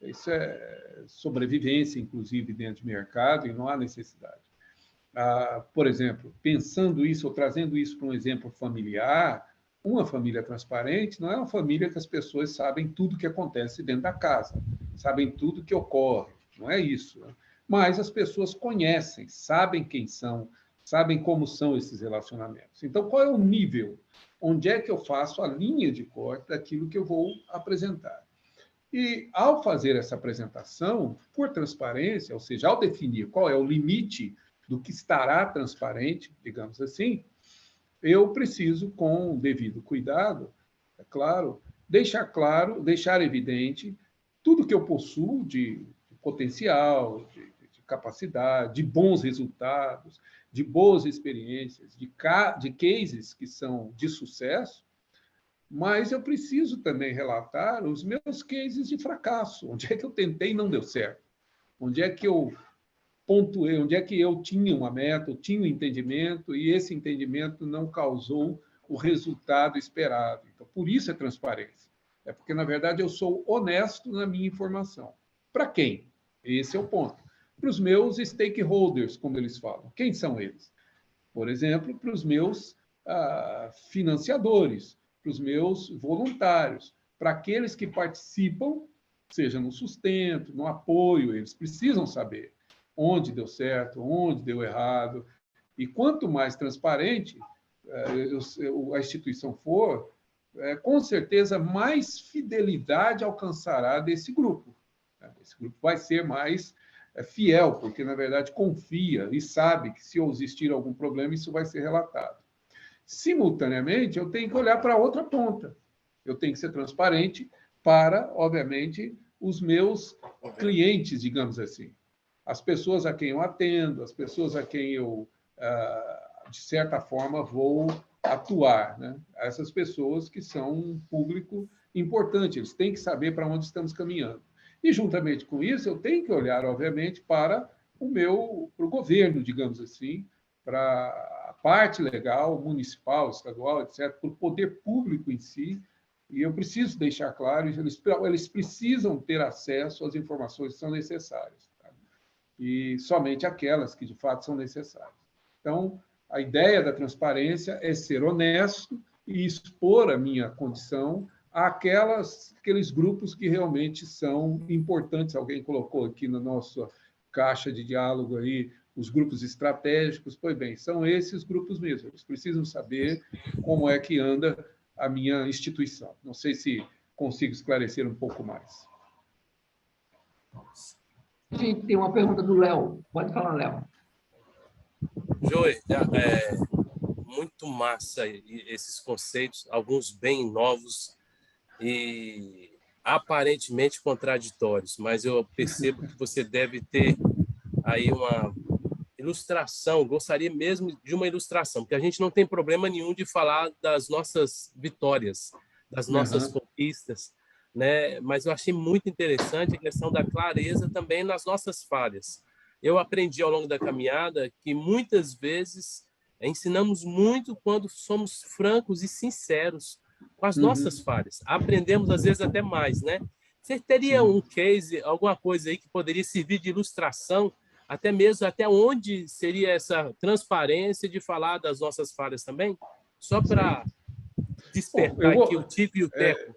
Speaker 1: Isso é sobrevivência, inclusive, dentro de mercado, e não há necessidade. Por exemplo, pensando isso, ou trazendo isso para um exemplo familiar, uma família transparente não é uma família que as pessoas sabem tudo que acontece dentro da casa, sabem tudo que ocorre, não é isso, né? Mas as pessoas conhecem, sabem quem são, sabem como são esses relacionamentos. Então, qual é o nível? Onde é que eu faço a linha de corte daquilo que eu vou apresentar? E, ao fazer essa apresentação, por transparência, ou seja, ao definir qual é o limite do que estará transparente, digamos assim, eu preciso, com o devido cuidado, é claro, deixar evidente tudo que eu possuo de potencial, de capacidade, de bons resultados, de boas experiências, de cases que são de sucesso, mas eu preciso também relatar os meus cases de fracasso, onde é que eu tentei e não deu certo, onde é que eu pontuei, onde é que eu tinha uma meta, eu tinha um entendimento e esse entendimento não causou o resultado esperado. Então, por isso é transparência. É porque, na verdade, eu sou honesto na minha informação. Para quem? Esse é o ponto. Para os meus stakeholders, como eles falam. Quem são eles? Por exemplo, para os meus financiadores, para os meus voluntários, para aqueles que participam, seja no sustento, no apoio, eles precisam saber onde deu certo, onde deu errado. E quanto mais transparente a instituição for, com certeza mais fidelidade alcançará desse grupo. Esse grupo vai ser mais fiel, porque, na verdade, confia e sabe que, se existir algum problema, isso vai ser relatado. Simultaneamente, eu tenho que olhar para a outra ponta. Eu tenho que ser transparente para, obviamente, os meus clientes, digamos assim. As pessoas a quem eu atendo, as pessoas a quem eu, de certa forma, vou atuar, né? Essas pessoas que são um público importante, eles têm que saber para onde estamos caminhando. E, juntamente com isso, eu tenho que olhar, obviamente, para o governo, digamos assim, para a parte legal, municipal, estadual, etc., para o poder público em si. E eu preciso deixar claro, eles precisam ter acesso às informações que são necessárias, tá? E somente aquelas que, de fato, são necessárias. Então, a ideia da transparência é ser honesto e expor a minha condição àqueles grupos que realmente são importantes. Alguém colocou aqui na nossa caixa de diálogo aí os grupos estratégicos. Pois bem, são esses grupos mesmo. Eles precisam saber como é que anda a minha instituição. Não sei se consigo esclarecer um pouco mais.
Speaker 2: A gente tem uma pergunta do Léo. Pode falar, Léo.
Speaker 3: Joey, muito massa esses conceitos, alguns bem novos e aparentemente contraditórios, mas eu percebo que você deve ter aí uma ilustração, gostaria mesmo de uma ilustração, porque a gente não tem problema nenhum de falar das nossas vitórias, das nossas conquistas, né? Mas eu achei muito interessante a questão da clareza também nas nossas falhas. Eu aprendi ao longo da caminhada que muitas vezes ensinamos muito quando somos francos e sinceros com as nossas falhas. Aprendemos às vezes até mais, né? Você teria
Speaker 1: Sim.
Speaker 3: um case, alguma coisa aí que poderia servir de ilustração, até mesmo até onde seria essa transparência de falar das nossas falhas também? Só para
Speaker 1: Bom, eu
Speaker 3: despertar aqui o
Speaker 1: vou.
Speaker 3: Tico e o Teco.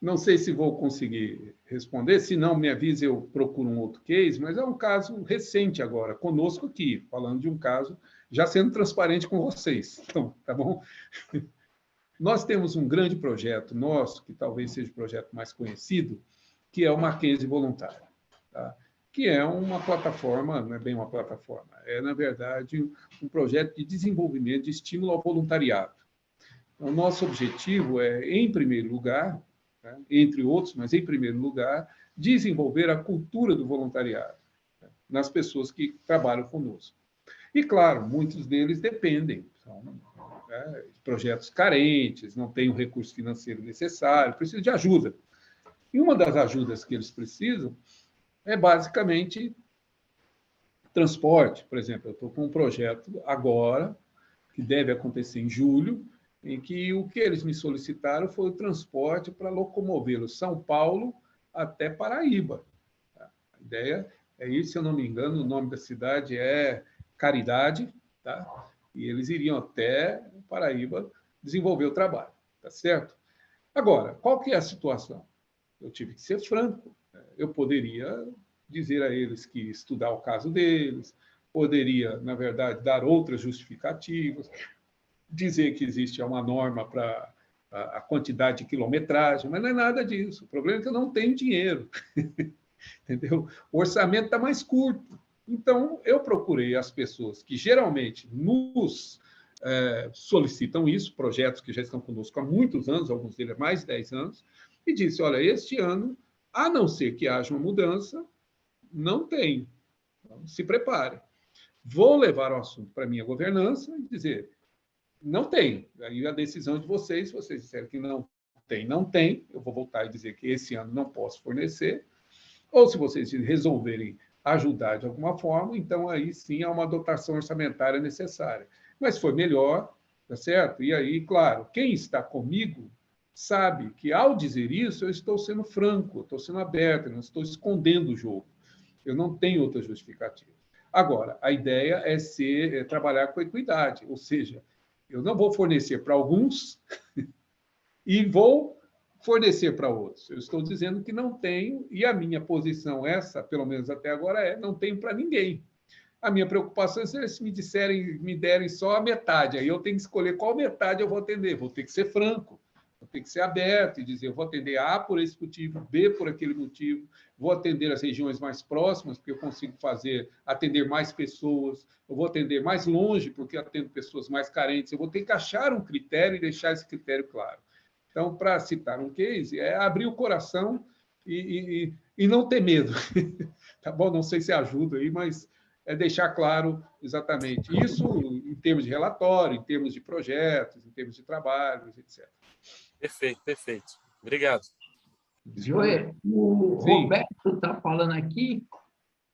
Speaker 1: Não sei se vou conseguir responder, se não, me avise, eu procuro um outro case, mas é um caso recente agora, conosco aqui, falando de um caso, já sendo transparente com vocês. Então, tá bom? Nós temos um grande projeto nosso, que talvez seja o projeto mais conhecido, que é o Mackenzie Voluntário, tá? Que é uma plataforma, não é bem uma plataforma, é, na verdade, um projeto de desenvolvimento, de estímulo ao voluntariado. O nosso objetivo é, em primeiro lugar, né, entre outros, mas em primeiro lugar, desenvolver a cultura do voluntariado, né, nas pessoas que trabalham conosco. E, claro, muitos deles dependem, são, né, de projetos carentes, não têm o recurso financeiro necessário, precisam de ajuda. E uma das ajudas que eles precisam é, basicamente, transporte. Por exemplo, eu estou com um projeto agora, que deve acontecer em julho, em que o que eles me solicitaram foi o transporte para locomovê-los São Paulo até Paraíba. A ideia é isso, se eu não me engano, o nome da cidade é Caridade, tá? E eles iriam até Paraíba desenvolver o trabalho, tá certo? Agora, qual que é a situação? Eu tive que ser franco. Eu poderia dizer a eles que estudar o caso deles, poderia, na verdade, dar outras justificativas, dizer que existe uma norma para a quantidade de quilometragem, mas não é nada disso. O problema é que eu não tenho dinheiro, entendeu? O orçamento está mais curto. Então, eu procurei as pessoas que geralmente nos solicitam isso, projetos que já estão conosco há muitos anos, alguns deles há mais de 10 anos, e disse, olha, este ano, a não ser que haja uma mudança, não tem. Então, se prepare. Vou levar o assunto para a minha governança e dizer, não tem. Aí a decisão de vocês, se vocês disserem que não tem, eu vou voltar e dizer que esse ano não posso fornecer, ou se vocês resolverem ajudar de alguma forma, então aí sim há uma dotação orçamentária necessária. Mas foi melhor, tá certo? E aí, claro, quem está comigo sabe que ao dizer isso eu estou sendo franco, estou sendo aberto, não estou escondendo o jogo. Eu não tenho outra justificativa. Agora, a ideia é trabalhar com equidade, ou seja, eu não vou fornecer para alguns e vou fornecer para outros. Eu estou dizendo que não tenho, e a minha posição, essa, pelo menos até agora, não tenho para ninguém. A minha preocupação é se eles me derem só a metade, aí eu tenho que escolher qual metade eu vou atender. Vou ter que ser franco, vou ter que ser aberto e dizer, eu vou atender A por esse motivo, B por aquele motivo, vou atender as regiões mais próximas, porque eu consigo atender mais pessoas, eu vou atender mais longe, porque eu atendo pessoas mais carentes, eu vou ter que achar um critério e deixar esse critério claro. Então, para citar um case, é abrir o coração e não ter medo. Tá bom? Não sei se ajuda aí, mas é deixar claro exatamente isso em termos de relatório, em termos de projetos, em termos de trabalhos, etc.
Speaker 3: Perfeito, perfeito. Obrigado.
Speaker 2: Joé, o Roberto está falando aqui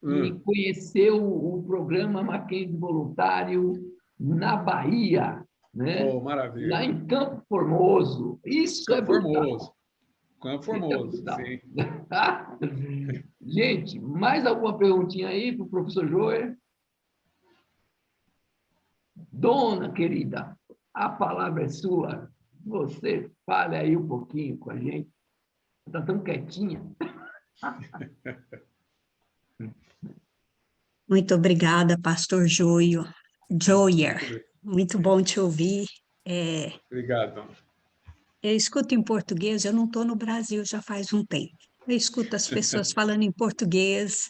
Speaker 2: que conheceu o programa Mackenzie Voluntário na Bahia, né?
Speaker 1: Oh, maravilha.
Speaker 2: Lá em Campo Formoso. Isso é brutal.
Speaker 1: Campo Formoso, sim.
Speaker 2: Gente, mais alguma perguntinha aí para o professor Joé? Dona querida, a palavra é sua. Você fale aí um pouquinho com a gente. Está tão quietinha.
Speaker 7: Muito obrigada, pastor Joyer. Muito bom te ouvir.
Speaker 1: Obrigado.
Speaker 7: Eu escuto em português, eu não estou no Brasil já faz um tempo. Eu escuto as pessoas falando em português,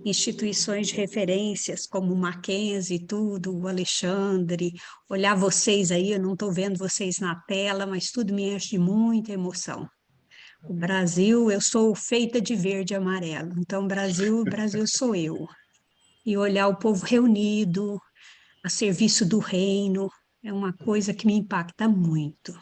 Speaker 7: instituições de referências como o Mackenzie e tudo, o Alexandre, olhar vocês aí, eu não estou vendo vocês na tela, mas tudo me enche de muita emoção. O Brasil, eu sou feita de verde e amarelo, então Brasil sou eu. E olhar o povo reunido, a serviço do reino, é uma coisa que me impacta muito.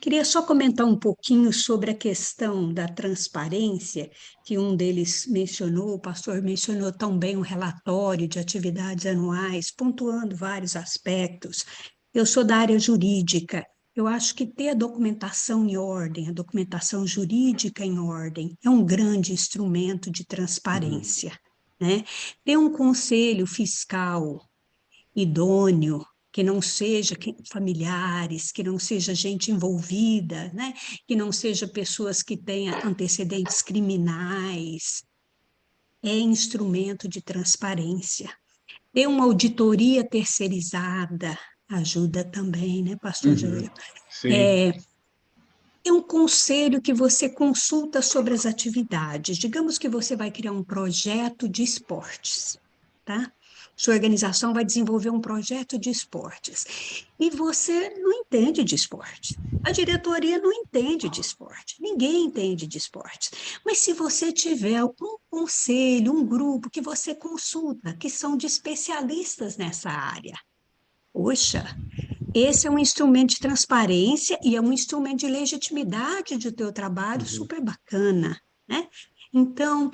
Speaker 7: Queria só comentar um pouquinho sobre a questão da transparência, que um deles mencionou, o pastor mencionou também um relatório de atividades anuais, pontuando vários aspectos. Eu sou da área jurídica. Eu acho que ter a documentação em ordem, a documentação jurídica em ordem, é um grande instrumento de transparência, né? Ter um conselho fiscal idôneo, que não seja familiares, que não seja gente envolvida, né? Que não seja pessoas que tenham antecedentes criminais, é instrumento de transparência. Ter uma auditoria terceirizada ajuda também, né, pastor Júlio?
Speaker 1: Sim.
Speaker 7: É um conselho que você consulta sobre as atividades. Digamos que você vai criar um projeto de esportes, tá? Sua organização vai desenvolver um projeto de esportes e você não entende de esporte. A diretoria não entende de esporte, ninguém entende de esportes. Mas se você tiver um conselho, um grupo que você consulta, que são de especialistas nessa área, poxa, esse é um instrumento de transparência e é um instrumento de legitimidade do teu trabalho super bacana, né? Então,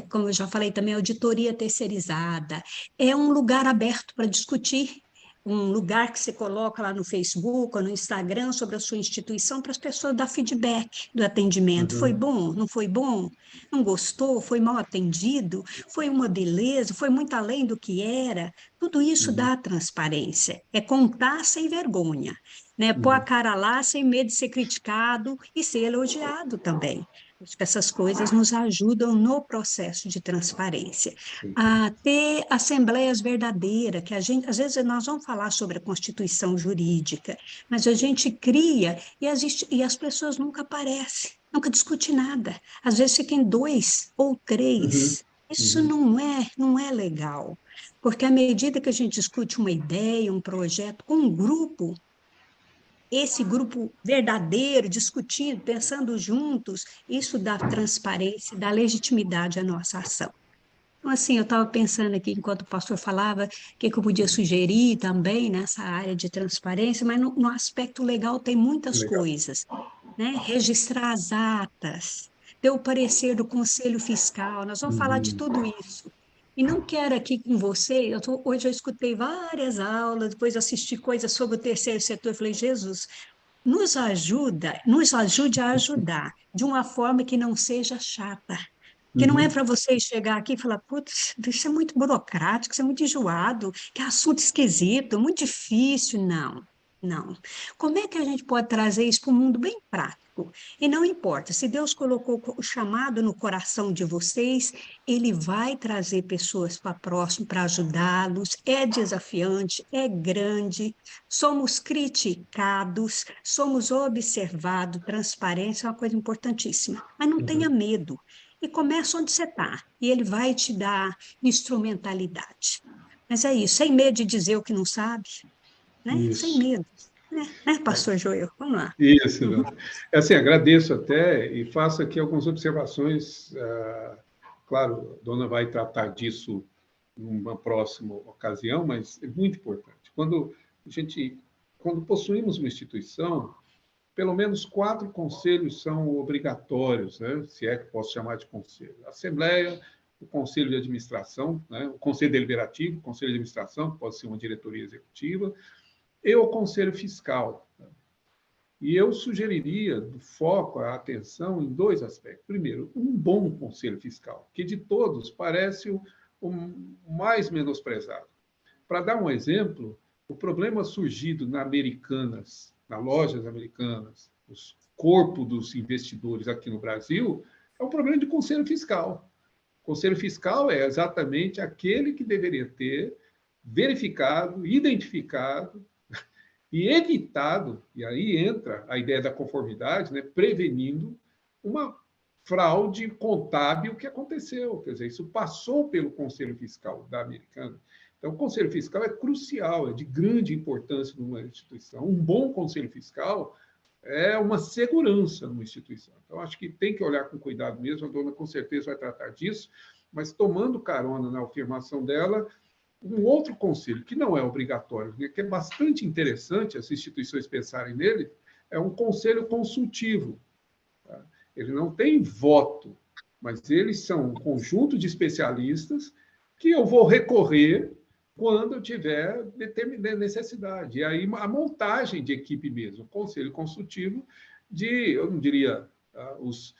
Speaker 7: como eu já falei também, auditoria terceirizada, é um lugar aberto para discutir, um lugar que você coloca lá no Facebook ou no Instagram sobre a sua instituição para as pessoas dar feedback do atendimento. Foi bom? Não foi bom? Não gostou? Foi mal atendido? Foi uma beleza? Foi muito além do que era? Tudo isso dá transparência, é contar sem vergonha, né? Pôr a cara lá sem medo de ser criticado e ser elogiado também. Acho que essas coisas nos ajudam no processo de transparência. A ter assembleias verdadeiras, que a gente, às vezes nós vamos falar sobre a constituição jurídica, mas a gente cria e as pessoas nunca aparecem, nunca discutem nada. Às vezes ficam 2 ou 3. Isso não é legal. Porque à medida que a gente discute uma ideia, um projeto com um grupo, esse grupo verdadeiro, discutindo, pensando juntos, isso dá transparência, dá legitimidade à nossa ação. Então, assim, eu estava pensando aqui, enquanto o pastor falava, o que eu podia sugerir também nessa área de transparência, mas no aspecto legal tem muitas
Speaker 1: Legal.
Speaker 7: coisas, né? Registrar as atas, ter o parecer do Conselho Fiscal, nós vamos falar de tudo isso. E não quero aqui com você, hoje eu escutei várias aulas, depois assisti coisas sobre o terceiro setor, eu falei, Jesus, nos ajude a ajudar, de uma forma que não seja chata, que não é para você chegar aqui e falar, putz, isso é muito burocrático, isso é muito enjoado, que assunto esquisito, muito difícil. Não, não. Como é que a gente pode trazer isso para um mundo bem prático? E não importa, se Deus colocou o chamado no coração de vocês, Ele vai trazer pessoas para próximo para ajudá-los. É desafiante, é grande, somos criticados, somos observados, transparência é uma coisa importantíssima. Mas não tenha medo e começa onde você está, e ele vai te dar instrumentalidade. Mas é isso, sem medo de dizer o que não sabe, né? Sem
Speaker 1: Isso.
Speaker 7: medo, né, pastor Joel? Vamos lá.
Speaker 1: Isso, é assim, agradeço até e faço aqui algumas observações. Claro, a dona vai tratar disso numa próxima ocasião, mas é muito importante. Quando possuímos uma instituição, pelo menos 4 conselhos são obrigatórios, né? Se é que posso chamar de conselho. A Assembleia, o Conselho de Administração, né? O Conselho Deliberativo, o Conselho de Administração, que pode ser uma diretoria executiva, e o Conselho Fiscal. E eu sugeriria do foco, a atenção em 2 aspectos. Primeiro, um bom conselho fiscal, que de todos parece o mais menosprezado. Para dar um exemplo, o problema surgido na Americanas, nas lojas americanas, os corpos dos investidores aqui no Brasil, é um problema de conselho fiscal. O conselho fiscal é exatamente aquele que deveria ter verificado, identificado e evitado, e aí entra a ideia da conformidade, né, prevenindo uma fraude contábil que aconteceu. Quer dizer, isso passou pelo Conselho Fiscal da Americana. Então, o Conselho Fiscal é crucial, é de grande importância numa instituição. Um bom Conselho Fiscal é uma segurança numa instituição. Então, acho que tem que olhar com cuidado mesmo, a dona com certeza vai tratar disso, mas tomando carona na afirmação dela, um outro conselho, que não é obrigatório, que é bastante interessante as instituições pensarem nele, é um conselho consultivo. Tá? Ele não tem voto, mas eles são um conjunto de especialistas que eu vou recorrer quando eu tiver determinada necessidade. E aí a montagem de equipe mesmo, o conselho consultivo eu não diria os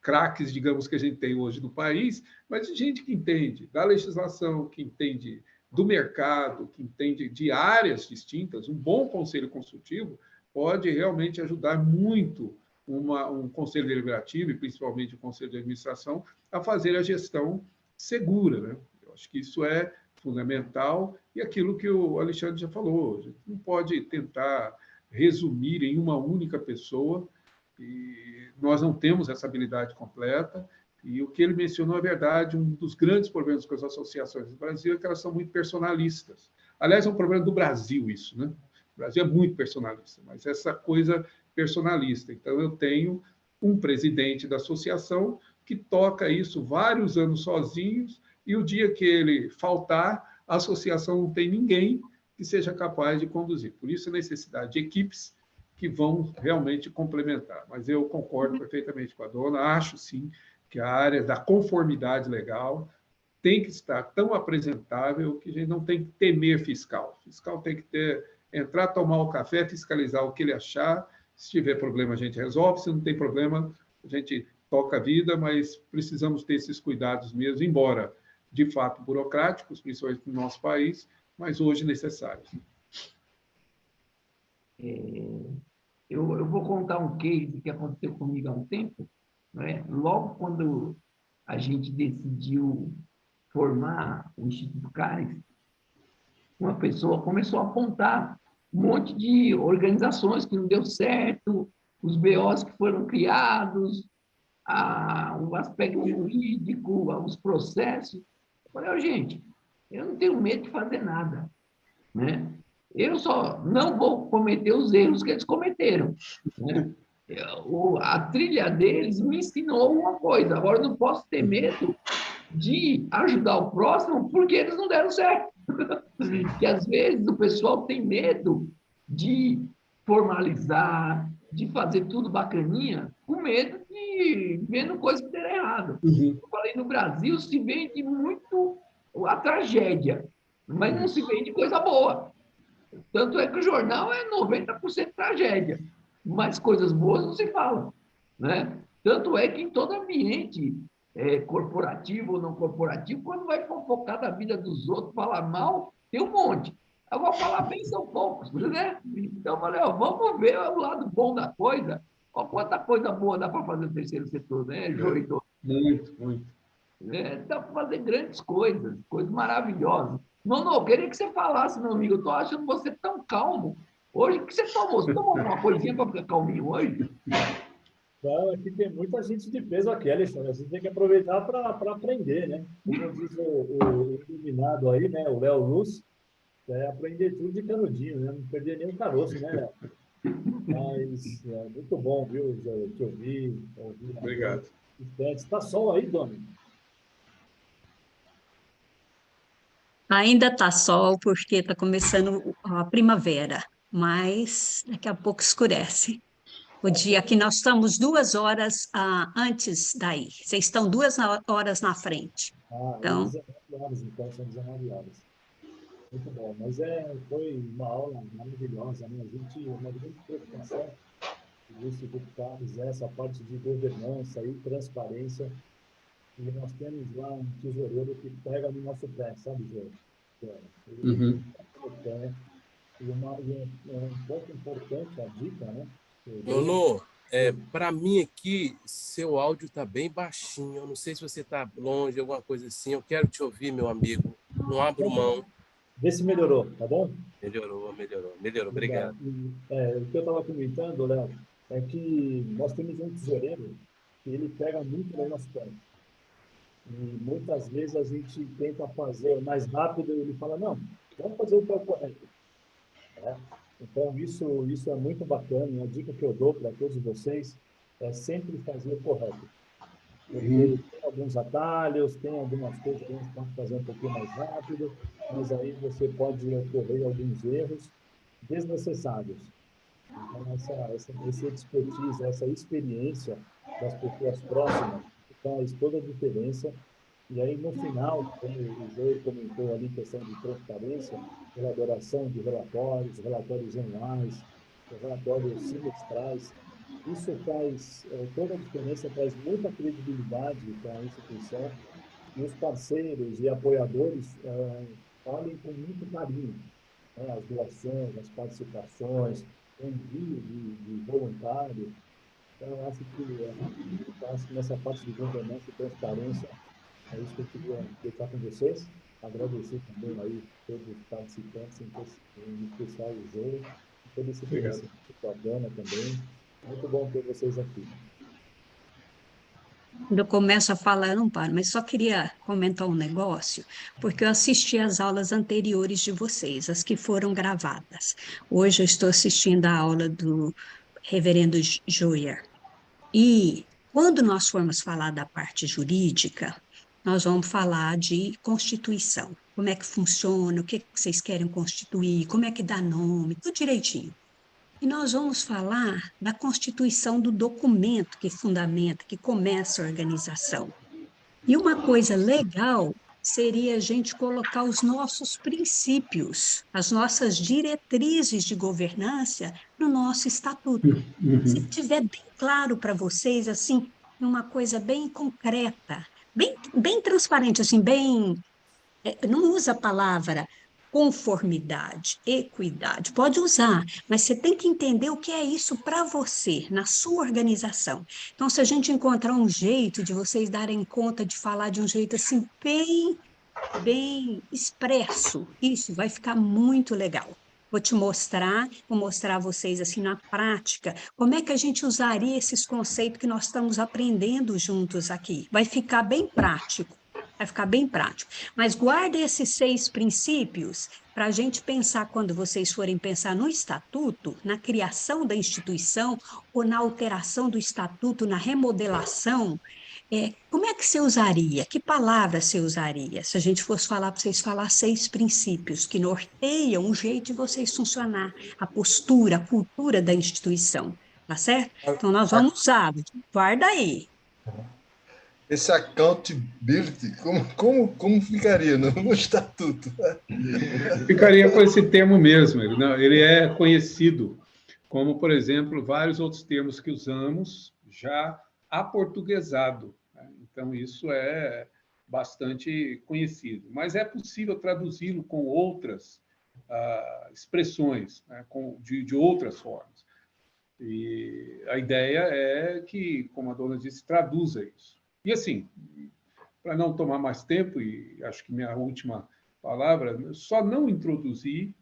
Speaker 1: craques, digamos, que a gente tem hoje no país, mas de gente que entende da legislação, que entende do mercado, que entende de áreas distintas. Um bom conselho consultivo pode realmente ajudar muito um conselho deliberativo, e principalmente o conselho de administração, a fazer a gestão segura. Né? Eu acho que isso é fundamental, e aquilo que o Alexandre já falou, a gente não pode tentar resumir em uma única pessoa, e nós não temos essa habilidade completa, e o que ele mencionou é verdade. Um dos grandes problemas com as associações do Brasil é que elas são muito personalistas. Aliás, é um problema do Brasil isso, né? O Brasil é muito personalista, mas essa coisa personalista. Então, eu tenho um presidente da associação que toca isso vários anos sozinhos, e o dia que ele faltar, a associação não tem ninguém que seja capaz de conduzir. Por isso, a necessidade de equipes que vão realmente complementar. Mas eu concordo perfeitamente com a dona, acho sim que a área da conformidade legal tem que estar tão apresentável que a gente não tem que temer fiscal. O fiscal tem que entrar, tomar o café, fiscalizar o que ele achar. Se tiver problema, a gente resolve. Se não tem problema, a gente toca a vida, mas precisamos ter esses cuidados mesmo, embora de fato burocráticos, principalmente no nosso país, mas hoje necessários.
Speaker 2: Eu vou contar um case que aconteceu comigo há um tempo, né? Logo quando a gente decidiu formar o Instituto CARES, uma pessoa começou a apontar um monte de organizações que não deu certo, os BOs que foram criados, o aspecto jurídico, os processos. Eu falei, gente, eu não tenho medo de fazer nada, né? Eu só não vou cometer os erros que eles cometeram, né? A trilha deles me ensinou uma coisa, agora eu não posso ter medo de ajudar o próximo porque eles não deram certo. Que às vezes o pessoal tem medo de formalizar, de fazer tudo bacaninha, com medo de vendo coisa que der errado. Eu falei, no Brasil se vende muito a tragédia, mas não se vende coisa boa. Tanto é que o jornal é 90% tragédia, mas coisas boas não se falam, né? Tanto é que em todo ambiente, corporativo ou não corporativo, quando vai fofocar da vida dos outros, falar mal, tem um monte. Agora, falar bem são poucos, né? Então, eu falei, vamos ver o lado bom da coisa. Olha quanta coisa boa dá para fazer no terceiro setor, né, Joito?
Speaker 1: Muito, muito.
Speaker 2: Dá para fazer grandes coisas, coisas maravilhosas. Não, eu queria que você falasse, meu amigo, eu estou achando você tão calmo. Hoje, o que você tomou? Você tomou alguma coisinha para ficar calminho hoje?
Speaker 8: Então, aqui tem muita gente de peso aqui, Alexandre. A gente tem que aproveitar para aprender, né? Como diz o iluminado aí, né? O Léo Luz, aprender tudo de canudinho, né? Não perder nenhum caroço, né, Léo? Mas muito bom, viu, te ouvir.
Speaker 1: Obrigado.
Speaker 8: Está sol aí, Dona?
Speaker 7: Ainda está sol, porque está começando a primavera, mas daqui a pouco escurece. O dia que nós estamos 2 horas antes daí. Vocês estão 2 horas na frente. Então,
Speaker 8: 19 horas, então, são 19 horas. Muito bom, mas foi uma aula maravilhosa, né? Uma grande preocupação do Instituto CARES, essa parte de governança e transparência, e nós temos lá um tesoureiro que pega no nosso pé, sabe, Jô? Ele pé, e um ponto importante, a dica, né?
Speaker 3: Nono, para mim aqui, seu áudio está bem baixinho. Eu não sei se você está longe, alguma coisa assim. Eu quero te ouvir, meu amigo. Não abro mão.
Speaker 8: Vê se melhorou, tá bom?
Speaker 3: Melhorou. Obrigado.
Speaker 8: O que eu estava comentando, Léo, é que nós temos um tesoureiro que ele pega muito no nosso pé. E muitas vezes a gente tenta fazer mais rápido e ele fala, não, vamos fazer o que é o correto. Então, isso é muito bacana. E a dica que eu dou para todos vocês é sempre fazer o correto. Porque tem alguns atalhos, tem algumas coisas que a gente pode fazer um pouquinho mais rápido, mas aí você pode ocorrer alguns erros desnecessários. Então, esse expertise, essa experiência das pessoas próximas faz toda a diferença. E aí, no final, como o Joe comentou ali, questão de transparência, elaboração de relatórios anuais, relatórios semestrais, isso faz toda a diferença, traz muita credibilidade para a instituição e os parceiros e apoiadores falem com muito carinho, né? As doações, as participações, o envio de voluntário. Então, eu acho que nessa parte de governança e transparência, é isso que eu queria deixar com vocês. Agradecer também aí todos os participantes, em especial o João, e todo esse
Speaker 1: Obrigado.
Speaker 8: conhecimento, a Dana também. Muito bom ter vocês aqui.
Speaker 7: Quando eu começo a falar, eu não paro, mas só queria comentar um negócio, porque eu assisti às aulas anteriores de vocês, as que foram gravadas. Hoje eu estou assistindo a aula do reverendo Joyer. E quando nós formos falar da parte jurídica, nós vamos falar de Constituição. Como é que funciona, o que vocês querem constituir, como é que dá nome, tudo direitinho. E nós vamos falar da constituição do documento que fundamenta, que começa a organização. E uma coisa legal seria a gente colocar os nossos princípios, as nossas diretrizes de governança no nosso estatuto. Se tiver bem claro para vocês, assim, uma coisa bem concreta, bem transparente, assim, não usa a palavra conformidade, equidade, pode usar, mas você tem que entender o que é isso para você, na sua organização. Então, se a gente encontrar um jeito de vocês darem conta de falar de um jeito assim, bem expresso, isso vai ficar muito legal. Vou mostrar a vocês assim na prática, como é que a gente usaria esses conceitos que nós estamos aprendendo juntos aqui. Vai ficar bem prático. Vai ficar bem prático. Mas guarde esses 6 princípios para a gente pensar, quando vocês forem pensar no estatuto, na criação da instituição, ou na alteração do estatuto, na remodelação. Como é que você usaria? Que palavra você usaria? Se a gente fosse falar para vocês falar 6 princípios que norteiam o jeito de vocês funcionar, a postura, a cultura da instituição, tá certo? Então, nós vamos usar, guarda aí.
Speaker 6: Esse accountability, como ficaria no estatuto?
Speaker 1: Ficaria com esse termo mesmo. Ele é conhecido como, por exemplo, vários outros termos que usamos já aportuguesado, né? Então, isso é bastante conhecido. Mas é possível traduzi-lo com outras expressões, né? de outras formas. E a ideia é que, como a dona disse, traduza isso. E assim, para não tomar mais tempo, e acho que minha última palavra, só não introduzir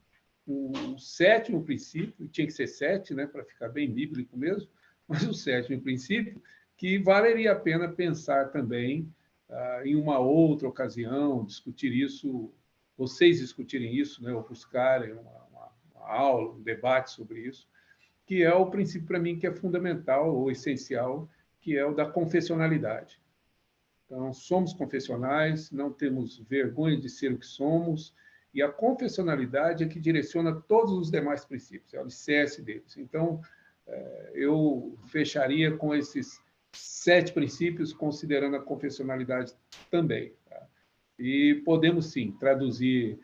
Speaker 1: o 7º princípio, tinha que ser 7, né, para ficar bem bíblico mesmo, mas o 7º princípio, que valeria a pena pensar também em uma outra ocasião, discutir isso, vocês discutirem isso, né, ou buscarem uma aula, um debate sobre isso, que é o princípio, para mim, que é fundamental ou essencial, que é o da confessionalidade. Então, somos confessionais, não temos vergonha de ser o que somos, e a confessionalidade é que direciona todos os demais princípios, é o alicerce deles. Então, eu fecharia com esses 7 princípios, considerando a confessionalidade também. Tá? E podemos, sim, traduzir,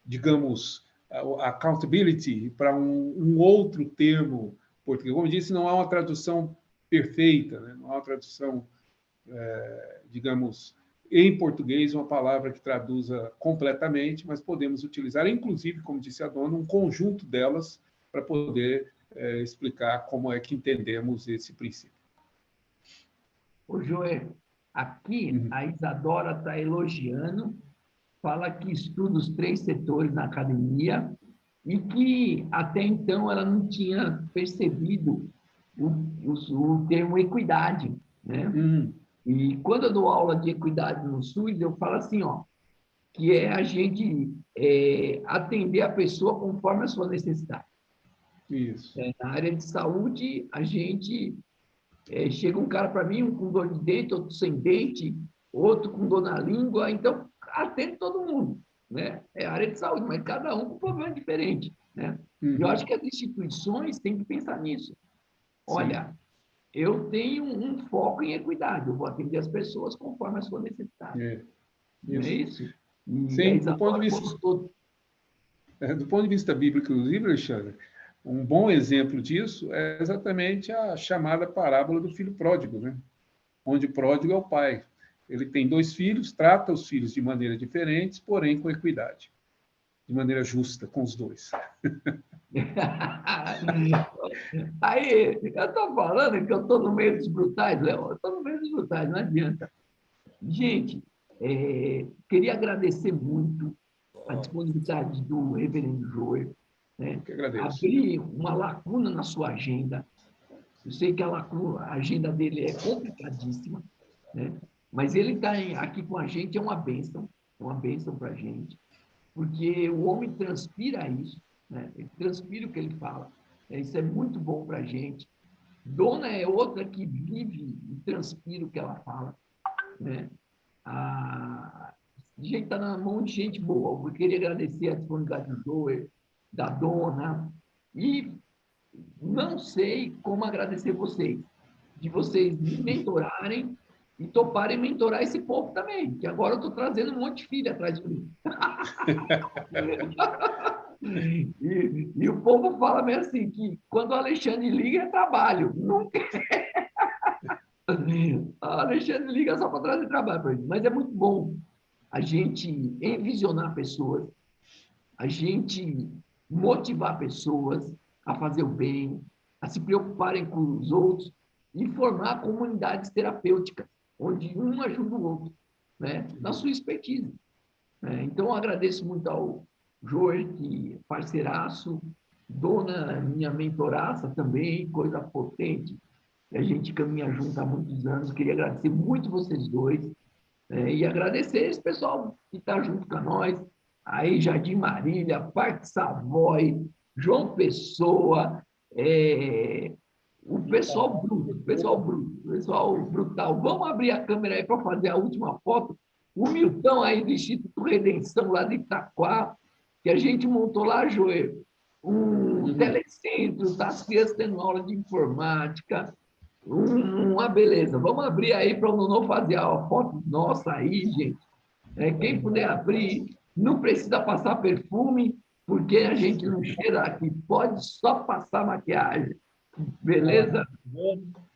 Speaker 1: digamos, a accountability para um outro termo português. Como eu disse, não há uma tradução perfeita, né? Não há uma tradução, digamos, em português, uma palavra que traduza completamente, mas podemos utilizar, inclusive, como disse a dona, um conjunto delas para poder explicar como é que entendemos esse princípio.
Speaker 2: Ô, Joé, aqui a Isadora está elogiando, fala que estuda os 3 setores na academia e que até então ela não tinha percebido o termo equidade, né? E quando eu dou aula de equidade no SUS, eu falo assim, ó, que é a gente atender a pessoa conforme a sua necessidade.
Speaker 1: Isso.
Speaker 2: Na área de saúde, a gente chega um cara para mim, um com dor de dente, outro sem dente, outro com dor na língua, então atende todo mundo. né? É área de saúde, mas cada um com um problema diferente, né? E eu acho que as instituições têm que pensar nisso. Olha, eu tenho um foco em equidade, eu vou atender as pessoas conforme a sua necessidade. Não é isso? E
Speaker 1: Sim, do ponto de vista,
Speaker 2: gostou.
Speaker 1: do ponto de vista bíblico, inclusive, Alexandre, um bom exemplo disso é exatamente a chamada parábola do filho pródigo, né? Onde o pródigo é o pai. Ele tem 2 filhos, trata os filhos de maneira diferentes, porém com equidade, de maneira justa com os 2.
Speaker 2: Aí, eu estou falando que eu estou no meio dos brutais, Léo. Eu estou no meio dos brutais, não adianta. Gente, queria agradecer muito a disponibilidade do reverendo Joel, né?
Speaker 1: Que agradeço.
Speaker 2: Abrir uma lacuna na sua agenda. Eu sei que a agenda dele é complicadíssima, né? Mas ele está aqui com a gente, é uma bênção para a gente, porque o homem transpira isso, né? Ele transpira o que ele fala. Isso é muito bom para a gente. Dona é outra que vive e transpira o que ela fala, né? A gente está na mão de gente boa. Eu queria agradecer a disponibilidade do Joel, da Dona, e não sei como agradecer vocês, de vocês me mentorarem e toparem mentorar esse povo também, que agora eu estou trazendo um monte de filho atrás de mim. E o povo fala meio assim, que quando o Alexandre liga é trabalho. Nunca. O Alexandre liga só para trazer trabalho para ele. Mas é muito bom a gente envisionar pessoas, a gente motivar pessoas a fazer o bem, a se preocuparem com os outros e formar comunidades terapêuticas, onde um ajuda o outro, né? Na sua expertise. Então, eu agradeço muito ao Joel, que é parceiraço, Dona, minha mentoraça também, coisa potente. A gente caminha junto há muitos anos. Queria agradecer muito vocês dois, e agradecer esse pessoal que está junto com nós, aí Jardim Marília, Parque Savoy, João Pessoa, o pessoal bruto, o pessoal brutal. Vamos abrir a câmera aí para fazer a última foto. O Milton aí do Instituto Redenção, lá de Itaquá, que a gente montou lá, Joel, um telecentro, tá? As crianças tendo aula de informática, uma beleza. Vamos abrir aí para o Nuno fazer a foto nossa aí, gente. Quem puder abrir, não precisa passar perfume, porque a gente não cheira aqui, pode só passar maquiagem. Beleza?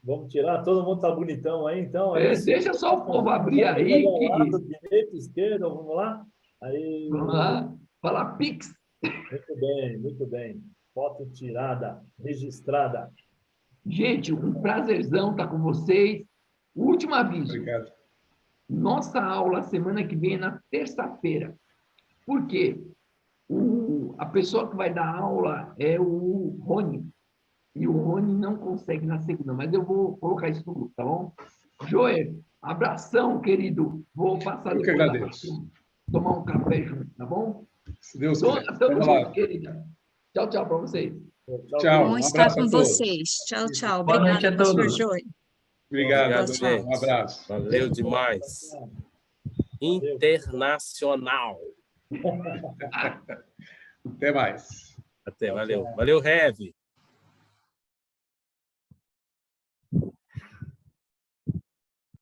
Speaker 8: Vamos tirar, todo mundo está bonitão aí, então.
Speaker 2: Deixa só o povo abrir aí.
Speaker 8: Lado, direito, esquerdo, vamos lá? Aí.
Speaker 2: Vamos lá. Fala Pix.
Speaker 8: Muito bem, muito bem. Foto tirada, registrada.
Speaker 2: Gente, um prazerzão estar com vocês. Último aviso.
Speaker 1: Obrigado.
Speaker 2: Nossa aula semana que vem é na terça-feira. Por quê? A pessoa que vai dar aula é o Rony. E o Rony não consegue na segunda, mas eu vou colocar isso no grupo, tá bom? Joel, abração, querido. Vou passar
Speaker 1: Eu que
Speaker 2: depois
Speaker 1: agradeço.
Speaker 2: tomar um café junto, tá bom?
Speaker 1: Se Deus
Speaker 2: Dona,
Speaker 1: quiser.
Speaker 2: tamo
Speaker 1: Vai lá.
Speaker 2: junto, querida. Tchau, tchau para vocês.
Speaker 1: Tchau.
Speaker 7: Bom
Speaker 1: Um
Speaker 7: estar
Speaker 1: abraço
Speaker 7: com
Speaker 1: a todos.
Speaker 7: vocês. Tchau, tchau.
Speaker 2: Boa noite
Speaker 7: Obrigada,
Speaker 2: a
Speaker 7: professor
Speaker 2: todos.
Speaker 7: Joel.
Speaker 1: Obrigado,
Speaker 7: Tchau,
Speaker 1: Adonias. Um abraço.
Speaker 3: Valeu demais. Internacional.
Speaker 1: Até mais.
Speaker 3: Até, valeu. Valeu, Rev.